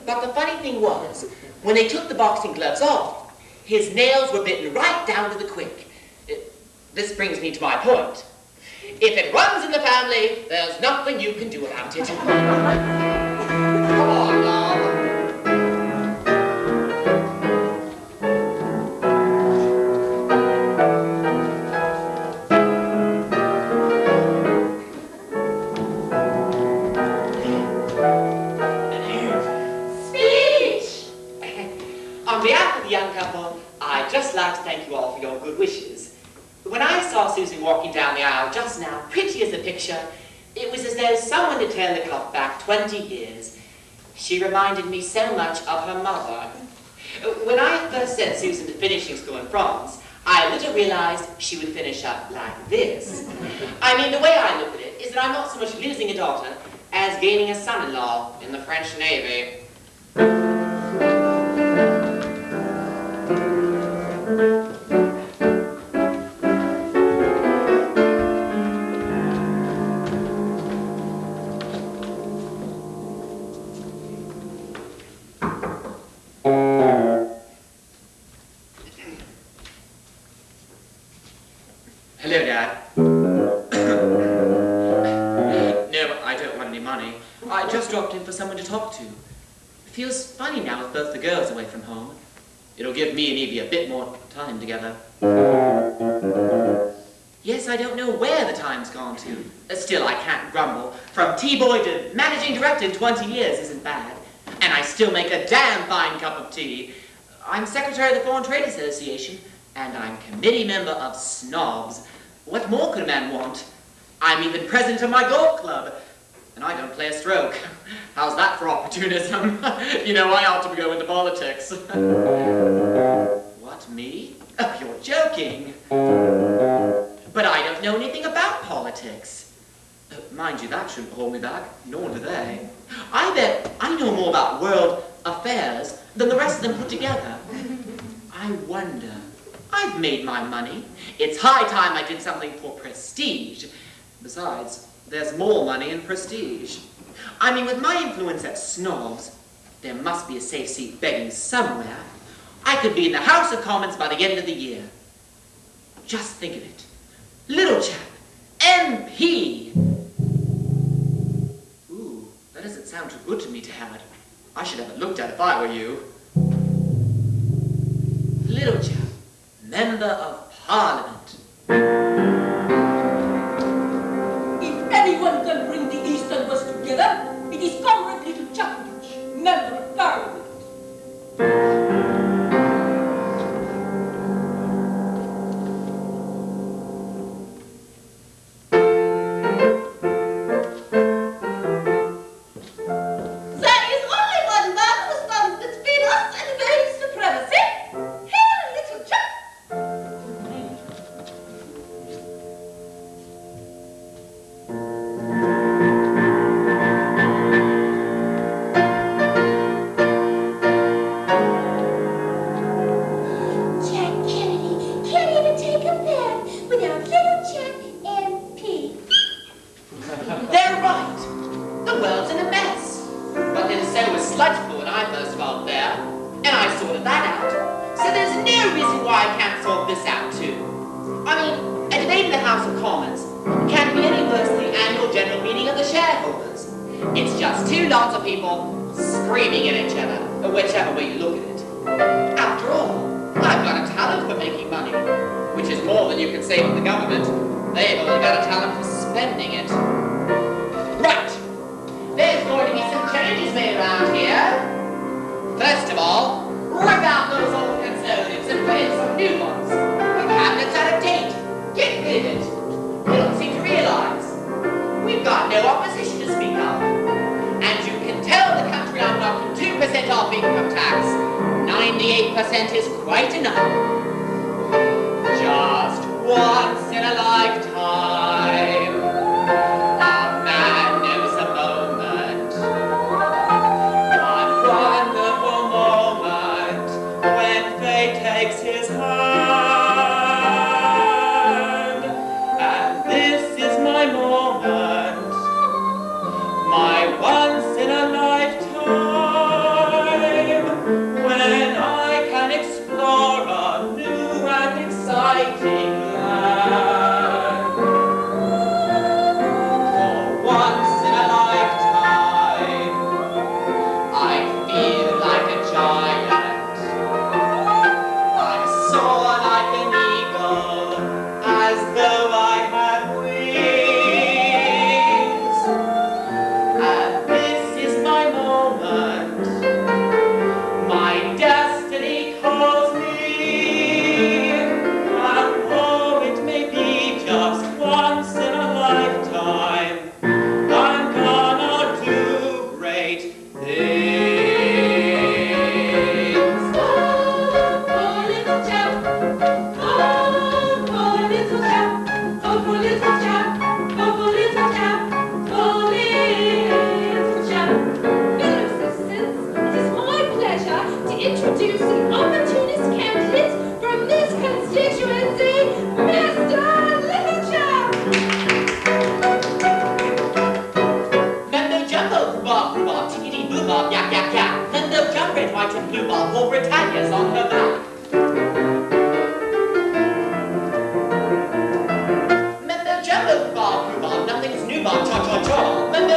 But the funny thing was, when they took the boxing gloves off, his nails were bitten right down to the quick. This brings me to my point. If it runs in the family, there's nothing you can do about it. Come on, love. Speech! On behalf of the young couple, I'd just like to thank you all for your good wishes. When I saw Susan walking down the aisle just now, pretty as a picture, it was as though someone had turned the clock back 20 years. She reminded me so much of her mother. When I first sent Susan to finishing school in France, I little realized she would finish up like this. I mean, the way I look at it is that I'm not so much losing a daughter as gaining a son-in-law in the French Navy. Hello, Dad. No, I don't want any money. I just just dropped in for someone to talk to. It feels funny now with both the girls away from home. It'll give me and Evie a bit more time together. Yes, I don't know where the time's gone to. Still, I can't grumble. From T-boy to managing director in 20 years isn't bad. And I still make a damn fine cup of tea. I'm secretary of the Foreign Trade Association, and I'm committee member of Snobs. What more could a man want? I'm even president of my golf club, and I don't play a stroke. How's that for opportunism? You know, I ought to go into politics. What, me? Oh, you're joking. But I don't know anything about politics. Mind you, that shouldn't hold me back, nor do they. I bet I know more about world affairs than the rest of them put together. I wonder. I've made my money. It's high time I did something for prestige. Besides, there's more money in prestige. I mean, with my influence at Snobs, there must be a safe seat begging somewhere. I could be in the House of Commons by the end of the year. Just think of it. Little chap, MP. Ooh, that doesn't sound too good to me, Dad. I should have it looked at if I were you. Little chap, Member of Parliament. If anyone can bring the East and West together, it is Comrade Little Chapman, Member of Parliament.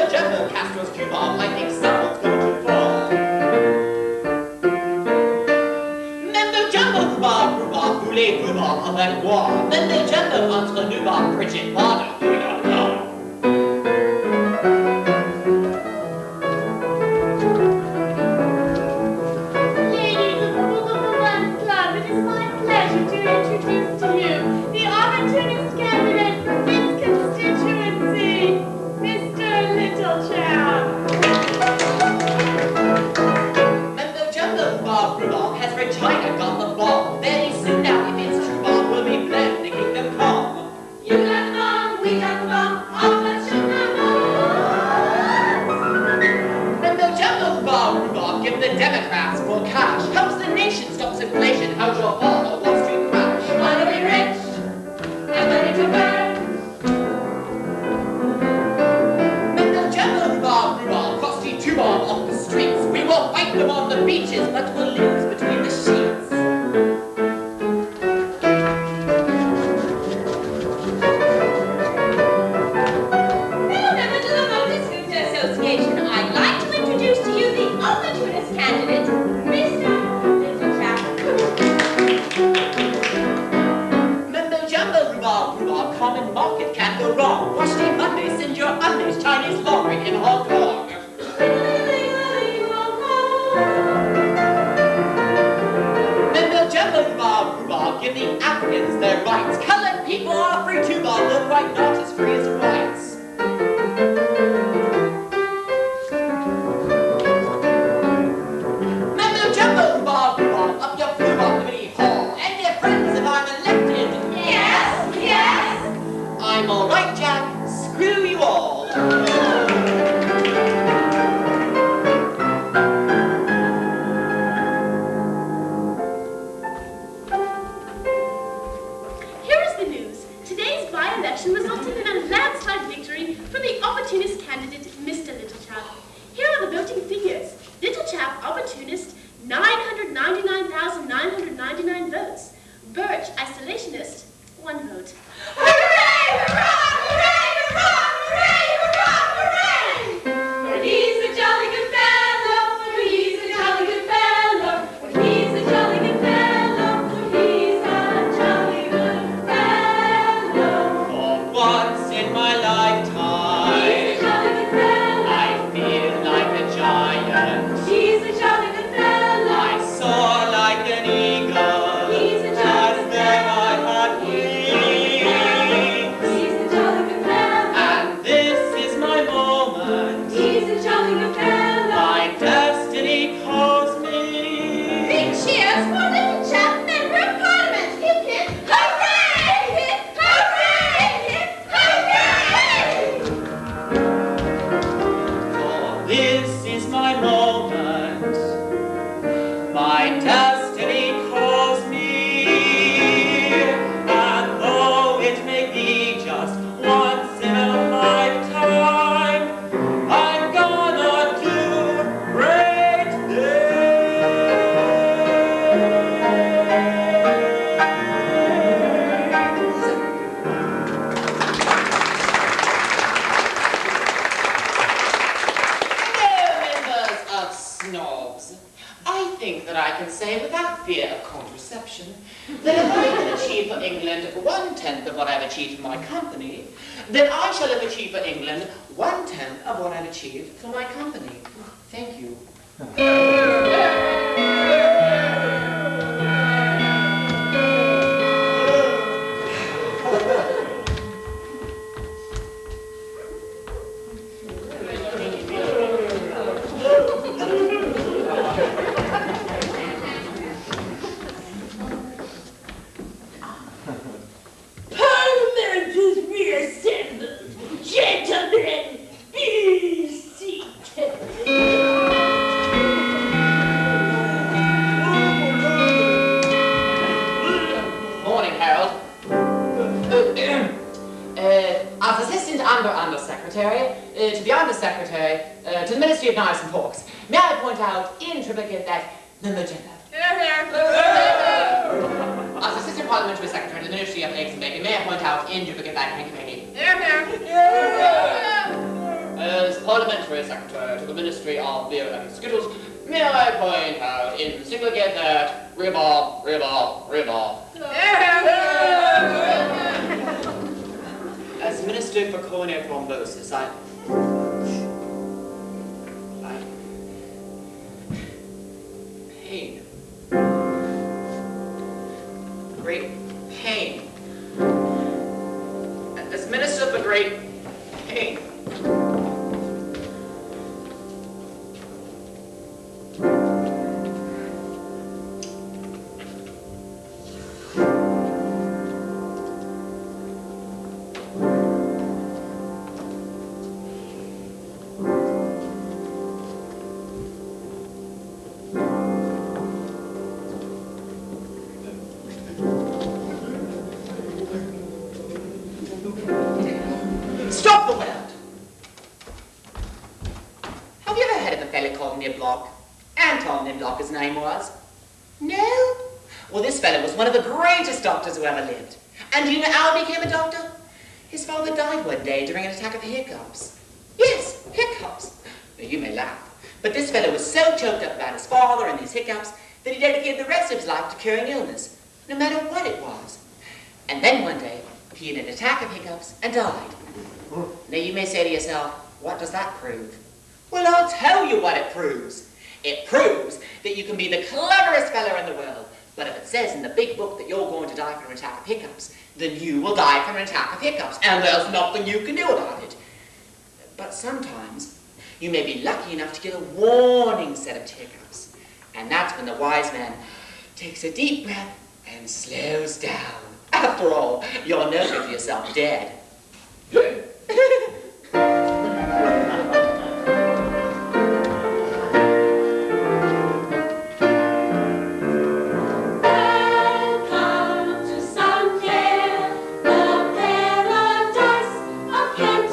Jumbo, Castro's cue bomb, lightning rhubarb avec moi. Member Jumbo entre rhubarb Bridget Bardo. Ladies of the Woman Club, it is my pleasure to introduce to you the opportunist candidate for this constituency, Mr. Littlechap. Member Jumbo rhubarb has Regina got the ball. Very soon now, if it's true, Bob will be blown to Kingdom Come. You got the bomb, we got the bomb, all of us should know. Member Jumbo rhubarb give the Democrats more cash. Helps the nation stops inflation. How's your fall or Wall Street crash? Wanna be rich and money to burn. Member Jumbo rhubarb frosty two bomb off the streets. We will fight them on the beaches, but we'll lose between the sheets. Hello, members of the Voters Hooter Association. I'd like to introduce to you the opportunist candidate, Mr. Littlechap. Member Jumbo rhubarb common market can't go wrong. Wash day Monday, send your Mondays Chinese laundry in Hong Kong. Member Jumbo rhubarb give the Africans their rights. Colored people are free to bomb, look right, not as free as whites. Member Jumbo rhubarb up your rhubarb committee hall. And their friends if I'm elected. Yes, yes. I'm alright, Jack. Screw you all. Here is the news. Today's by-election resulted in a landslide victory for the opportunist candidate, Mr. Littlechap. Here are the voting figures. Littlechap, opportunist, 999,999 votes. Birch, isolationist, 1 vote. Hooray, hurrah, hooray, hurrah, hooray, hurrah, hooray! For he's a jolly good fellow, for he's a jolly good fellow, for he's a jolly good fellow, for he's a jolly good fellow. For once in my lifetime, He's a jolly good fellow, I feel like a giant. he's a jolly good fellow. I soar like an eagle. He's a As jolly good then I fellow, had wings. he's a jolly good fellow, And this is my moment. he's a jolly good fellow. My destiny calls me. Big cheers for Littlechap, member of Parliament. Hip hip, hooray! Hip hooray! Hip hooray! For this is my moment. My destiny calls me. And though it may be just once in a lifetime, I'm gonna do great Hello, members of Snobs. I think that I can say without fear of contraception that if I can achieve for England 1/10 of what I've achieved for my company, then I shall have achieved for England 1/10 of what I've achieved for my company. Thank you. Parliament's reassembled. Gentlemen, be seated. Morning, Harold. As Assistant Undersecretary, to the Undersecretary, to the Ministry of Knives and Forks, may I point out in triplicate that Member Jumbo. As Assistant Parliamentary Secretary to the Ministry of Eggs and Bacon, may I point out in duplicate that Hanky Panky. As Parliamentary Secretary to the Ministry of Beer and Skittles, may I point out in singlet that rhubarb. Minister for Coronary Thrombosis. Pain. Great pain. As Minister for Great Pain. Stop the world! Have you ever heard of a fella called Niblock? Anton Niblock, his name was. No? Well, this fella was one of the greatest doctors who ever lived. And do you know how he became a doctor? His father died one day during an attack of hiccups. Yes, hiccups. Now, you may laugh, but this fella was so choked up about his father and his hiccups that he dedicated the rest of his life to curing illness, no matter what it was. And then one day, he had an attack of hiccups and died. Now you may say to yourself, what does that prove? Well, I'll tell you what it proves. It proves that you can be the cleverest fella in the world, but if it says in the big book that you're going to die from an attack of hiccups, then you will die from an attack of hiccups, and there's nothing you can do about it. But sometimes, you may be lucky enough to get a warning set of hiccups, and that's when the wise man takes a deep breath and slows down. After all, you're no good for yourself dead. Welcome to Sunnydale, the paradise of Kent,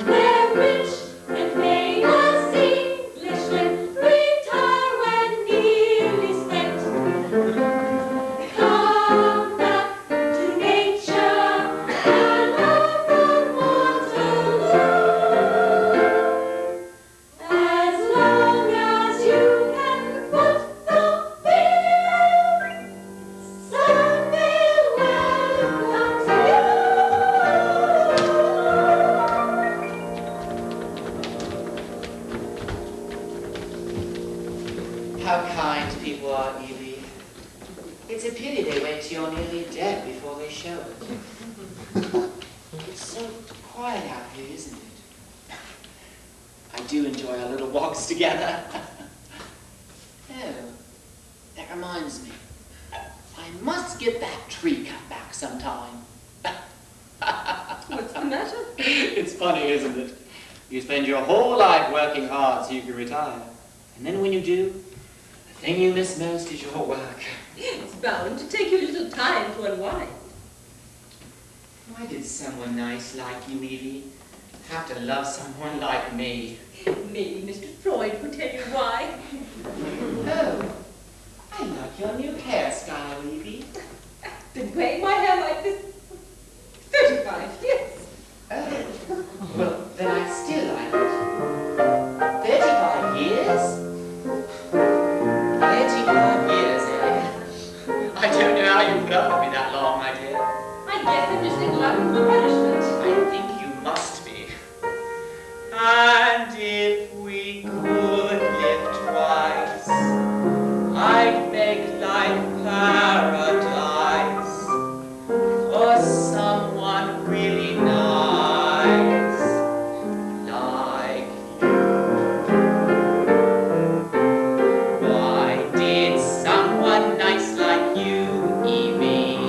where rich and famous Englishmen retire when nearly spent. Come back to nature and love from Waterloo. As long as you can put the bill, Sunnydale welcomes you. How kind people are, Evie. It's a pity they wait till you're nearly dead before they show it. It's so quiet out here, isn't it? I do enjoy our little walks together. Oh, that reminds me. I must get that tree cut back sometime. What's the matter? It's funny, isn't it? You spend your whole life working hard so you can retire. And then when you do, the thing you miss most is your work. It's bound to take you a little time to unwind. Why did someone nice like you, Evie, have to love someone like me? Maybe Mr. Freud could tell you why. Oh, I like your new hairstyle, Evie. Been wearing my hair like this for 35 years. Oh, well, then I still like it. 35 years? 35 years, eh? I don't know how you put up with me that long, my dear. I guess I'm just in glutton for punishment. I think you must be. And if we could live twice, I'd make life paradise for someone really nice, like you. Why did someone nice like you, Evie,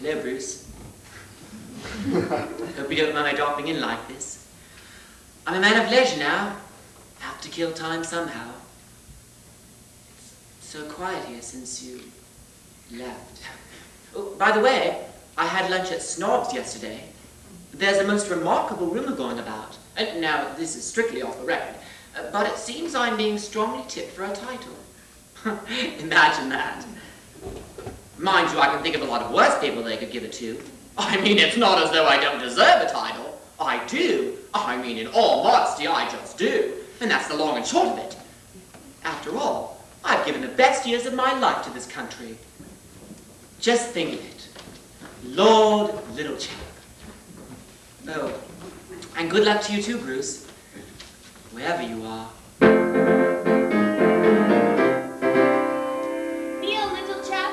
Hello, Bruce. Hope you don't mind my dropping in like this. I'm a man of leisure now. Have to kill time somehow. It's so quiet here since you left. Oh, by the way, I had lunch at Snob's yesterday. There's a most remarkable rumor going about. And now, this is strictly off the record, but it seems I'm being strongly tipped for a title. Imagine that. Mind you, I can think of a lot of worse people they could give it to. I mean, it's not as though I don't deserve a title. I do. I mean, in all modesty, I just do. And that's the long and short of it. After all, I've given the best years of my life to this country. Just think of it. Lord Littlechap. Oh, and good luck to you too, Bruce. Wherever you are. Kneel, little chap.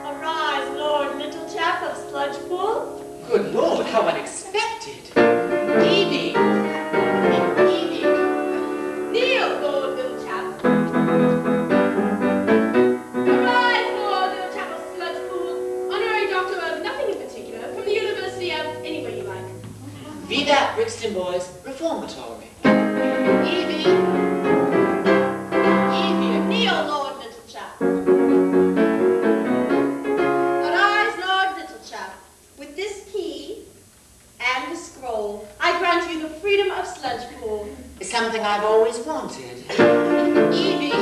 Arise, Lord Little Chap of Sludgepool. Good Lord, how unexpected. Evie. Evie. Kneel, Lord Little Chap. Arise, Lord Little Chap of Sludgepool. Honorary doctor of nothing in particular, from the University of anywhere you like. Be that Brixton Boys Reformatory. Evie. Evie. Kneel, Lord Little Chap. Arise, Lord Little Chap. With this key and the scroll, I grant you the freedom of Sludgepool. It's something I've always wanted. Evie.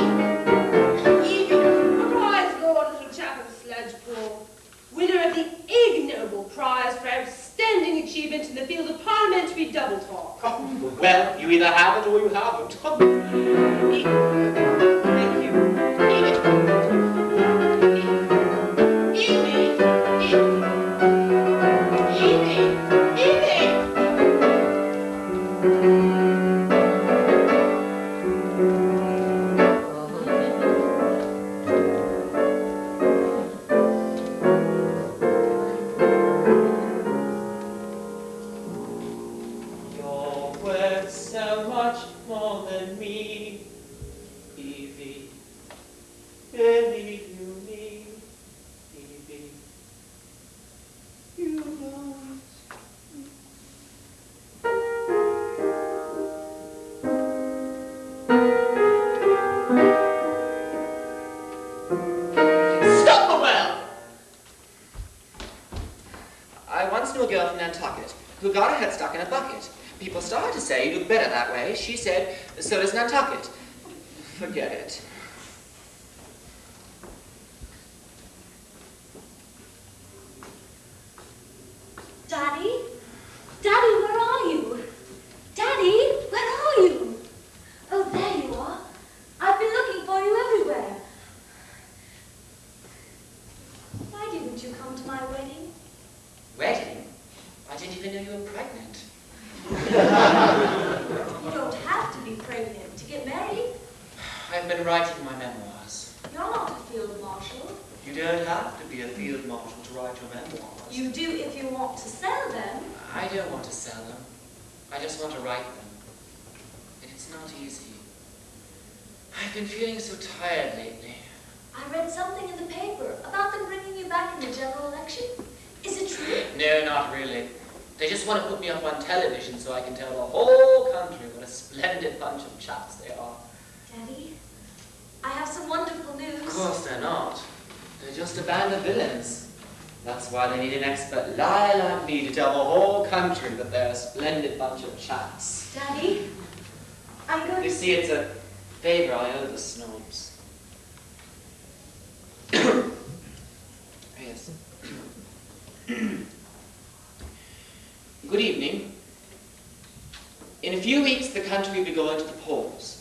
Evie. Arise, Lord Little Chap of Sludgepool, winner of the ignoble prize for outstanding achievement in the field of parliamentary double talk. Well, you either have it or you haven't. Thank you. Evie. Evie. Evie. Evie. You're worth so much more than me, Evie. Believe you me, Evie. You know it. Stop the well! I once knew a girl from Nantucket who got her head stuck in a bucket. People started to say, you look better that way. She said, so does Nantucket. Forget it. Daddy? Daddy, where are you? Daddy, where are you? Oh, there you are. I've been looking for you everywhere. Why didn't you come to my wedding? Wedding? I didn't even know you were pregnant. You don't have to be pregnant to get married. I've been writing my memoirs. You're not a field marshal. You don't have to be a field marshal to write your memoirs. You do if you want to sell them. I don't want to sell them. I just want to write them. And it's not easy. I've been feeling so tired lately. I read something in the paper about them bringing you back in the general election. Is it true? No, not really. They just want to put me up on television so I can tell the whole country what a splendid bunch of chaps they are. Daddy, I have some wonderful news. Of course they're not. They're just a band of villains. That's why they need an expert liar like me to tell the whole country that they're a splendid bunch of chaps. Daddy, I'm going You to... see, it's a favor I owe the Snobs. Yes. Good evening. In a few weeks, the country will be going to the polls.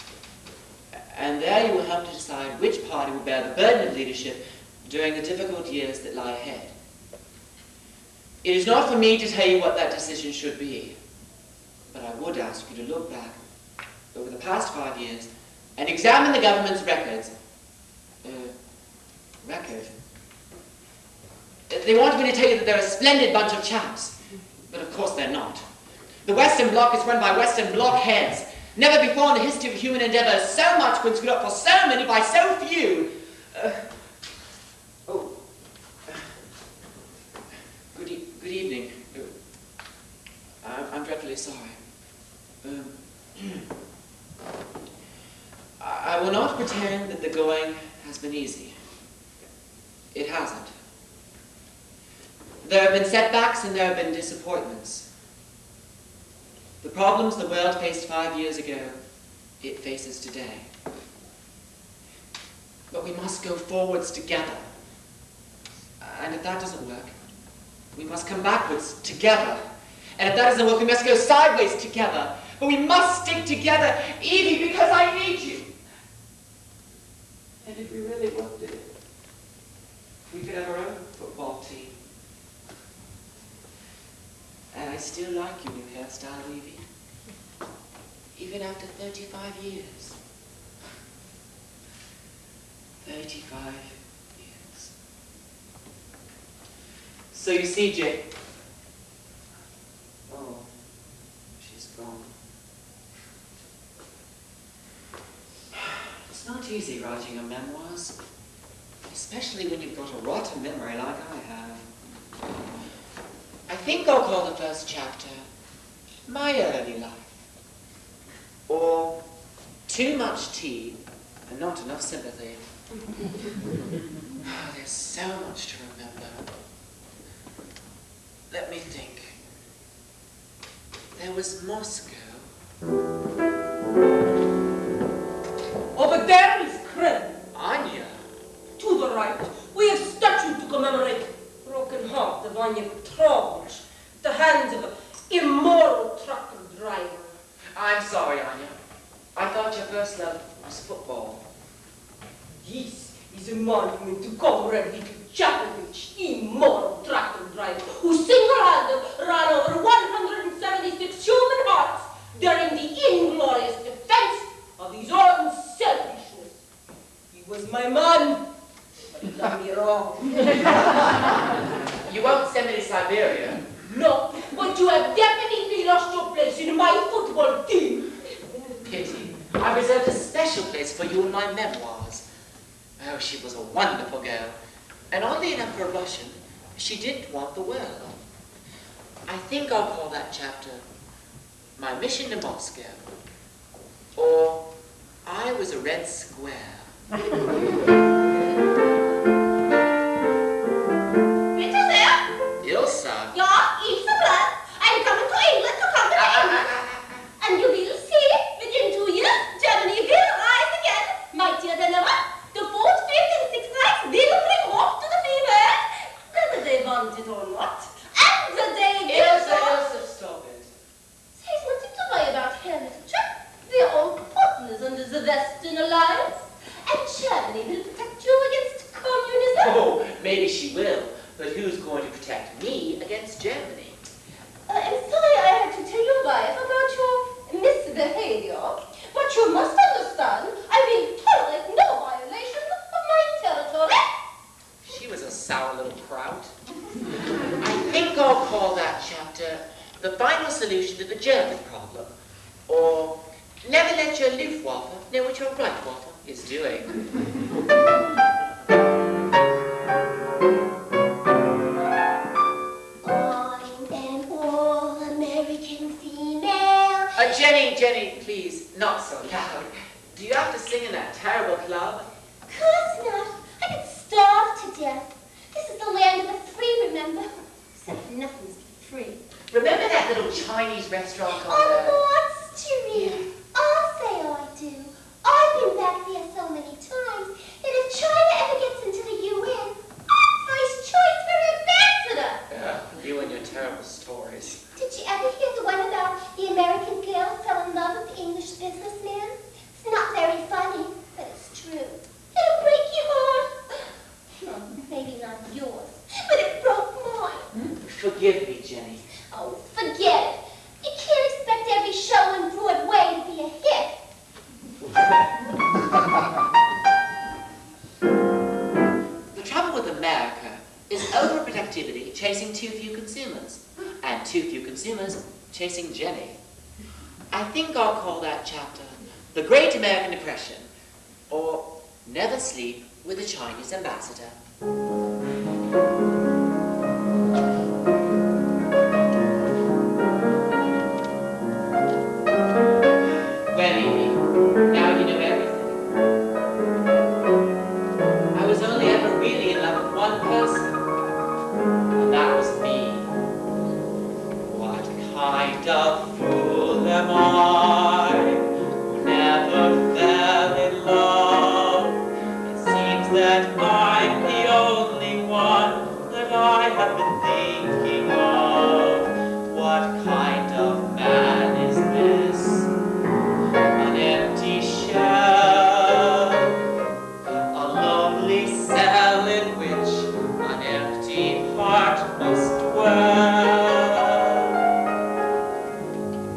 And there you will have to decide which party will bear the burden of leadership during the difficult years that lie ahead. It is not for me to tell you what that decision should be, but I would ask you to look back over the past 5 years and examine the government's records. Record? They wanted me to tell you that they're a splendid bunch of chaps, but of course they're not. The Western Bloc is run by Western Bloc heads. Never before in the history of human endeavour has so much been screwed up for so many by so few. Good evening. I'm dreadfully sorry. I will not pretend that the going has been easy. It hasn't. There have been setbacks and there have been disappointments. The problems the world faced 5 years ago, it faces today. But we must go forwards together. And if that doesn't work, we must come backwards together. And if that doesn't work, we must go sideways together. But we must stick together, Evie, because I need you. And if we really wanted it, we could have our own football team. And I still like your new hairstyle, Evie. Even after 35 years. 35 years. So you see, Jay. Oh, she's gone. It's not easy writing your memoirs, especially when you've got a rotten memory like I have. I think I'll call the first chapter My Early Life. Or Too Much Tea and Not Enough Sympathy. Oh, there's so much to remember. Let me think. There was Moscow. Over there is Kremlin. Anya. To the right, we have statue to commemorate broken heart of Anya Petrovich, the hands of an immoral trucker driver. I'm sorry, Anya. I thought your first love was football. This is a monument to Comrade Chapovich, immoral trucker driver, who single-handed ran over 176 human hearts during the inglorious defense of his own selfishness. He was my man, but he done me wrong. You won't send me to Siberia. No, but you have definitely lost your place in my football team. Pity. I reserved a special place for you in my memoirs. Oh, she was a wonderful girl. And oddly enough for a Russian, she didn't want the world. I think I'll call that chapter My Mission to Moscow. Or I Was a Red Square. Little there? Ilsa. Ja, Isabel. I'm coming to England to conquer England. And you will see, within 2 years, Germany will rise again, mightier than ever. The 4th, 5th, and 6th Reichs will bring hope to the fever, whether they want it or not. And the day will Ilsa, stop it. There's nothing to worry about here, little chap. We're all partners under the Western Alliance. And Germany will protect you against communism. Oh, maybe she will. But who's going to protect me against Germany? I'm sorry I had to tell your wife about your misbehavior. But you must understand, I will tolerate no violation of my territory. She was a sour little kraut. I think I'll call that chapter The Final Solution to the German Problem. Or Never Let Your Luftwaffe know what your Reichswaffe is doing. I'm an all-American female. Jenny, please, not so loud. Do you have to sing in that terrible club? Of course not. I could starve to death. This is the land of the free, remember? Except nothing's free. Remember that little Chinese restaurant on On Wall Street. I'll say I do. I've been back there so many times that if China ever gets into the UN, I'm first choice for ambassador. Yeah, you and your terrible stories. Did you ever hear the one about the American girl fell in love with the English businessman? It's not very funny, but it's true. It'll break your heart. Well, maybe not yours, but it broke mine. Forgive me, Jenny. Oh, forget it. You can't expect every show on Broadway to be a hit. The trouble with America is overproductivity chasing too few consumers, and too few consumers chasing Jenny. I think I'll call that chapter The Great American Depression, or Never Sleep with the Chinese ambassador. Well, Evie, now you know everything. I was only ever really in love with one person, and that was me. What kind of fool am I who never fell in love? It seems that I'm the only one that I have been thinking of. What kind of man is this? An empty shell, a lonely cell in which an empty heart must dwell.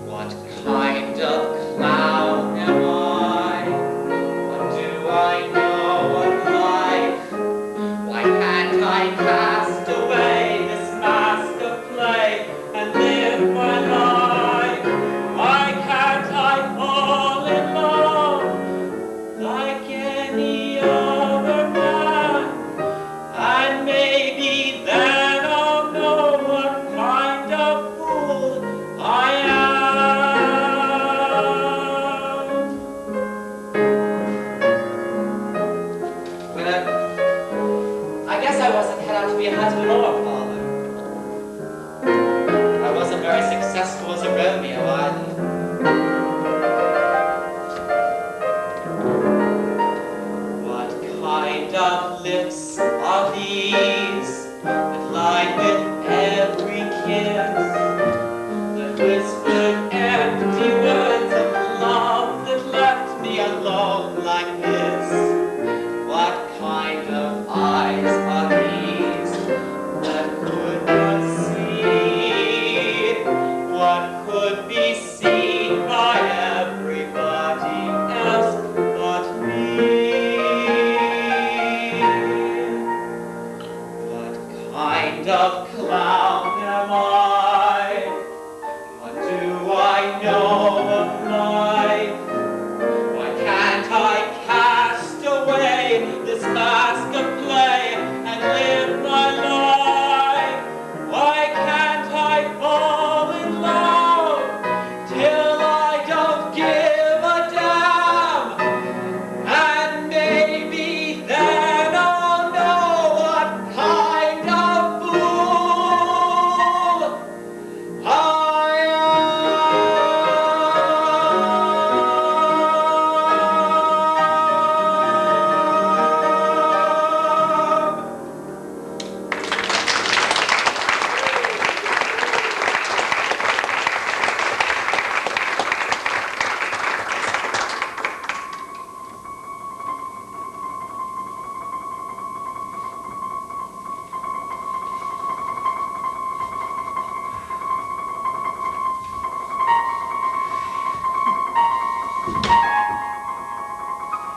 What kind of clown am I? What do I know of life? Why can't I cast away this mask of clay and live my life? Why can't I fall in love like any other man? And maybe then I'll know what kind of fool I am. Well, I guess I wasn't cut out to be a husband or a father. I wasn't very successful as a Romeo either. What kind of lips are these that line with every kiss, that whispered empty words of love that left me alone like this? What kind of eyes are these that could not see what could be seen by everybody else but me? What kind of clown am I? What do I know of life? Why can't I cast away this mask of clay and live my life? Why can't I fall in love till I don't give a damn? And maybe then I'll know what kind of fool I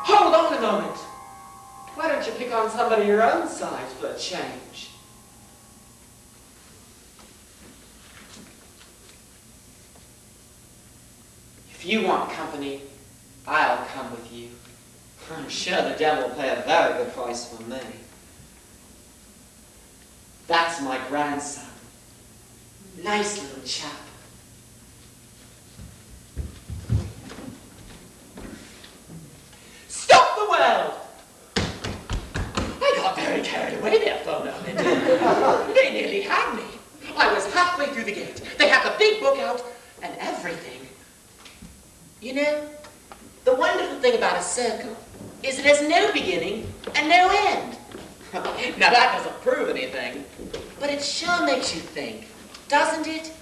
Hold on a moment. Why don't you pick on somebody your own size for a change? If you want company, I'll come with you. I'm sure the devil will pay a very good price for me. That's my grandson. Nice little chap. Stop the world! I got very carried away there for a moment. They nearly had me. I was halfway through the gate. They had the big book out and everything. You know, the wonderful thing about a circle is it has no beginning and no end. Now that doesn't prove anything, but it sure makes you think, doesn't it?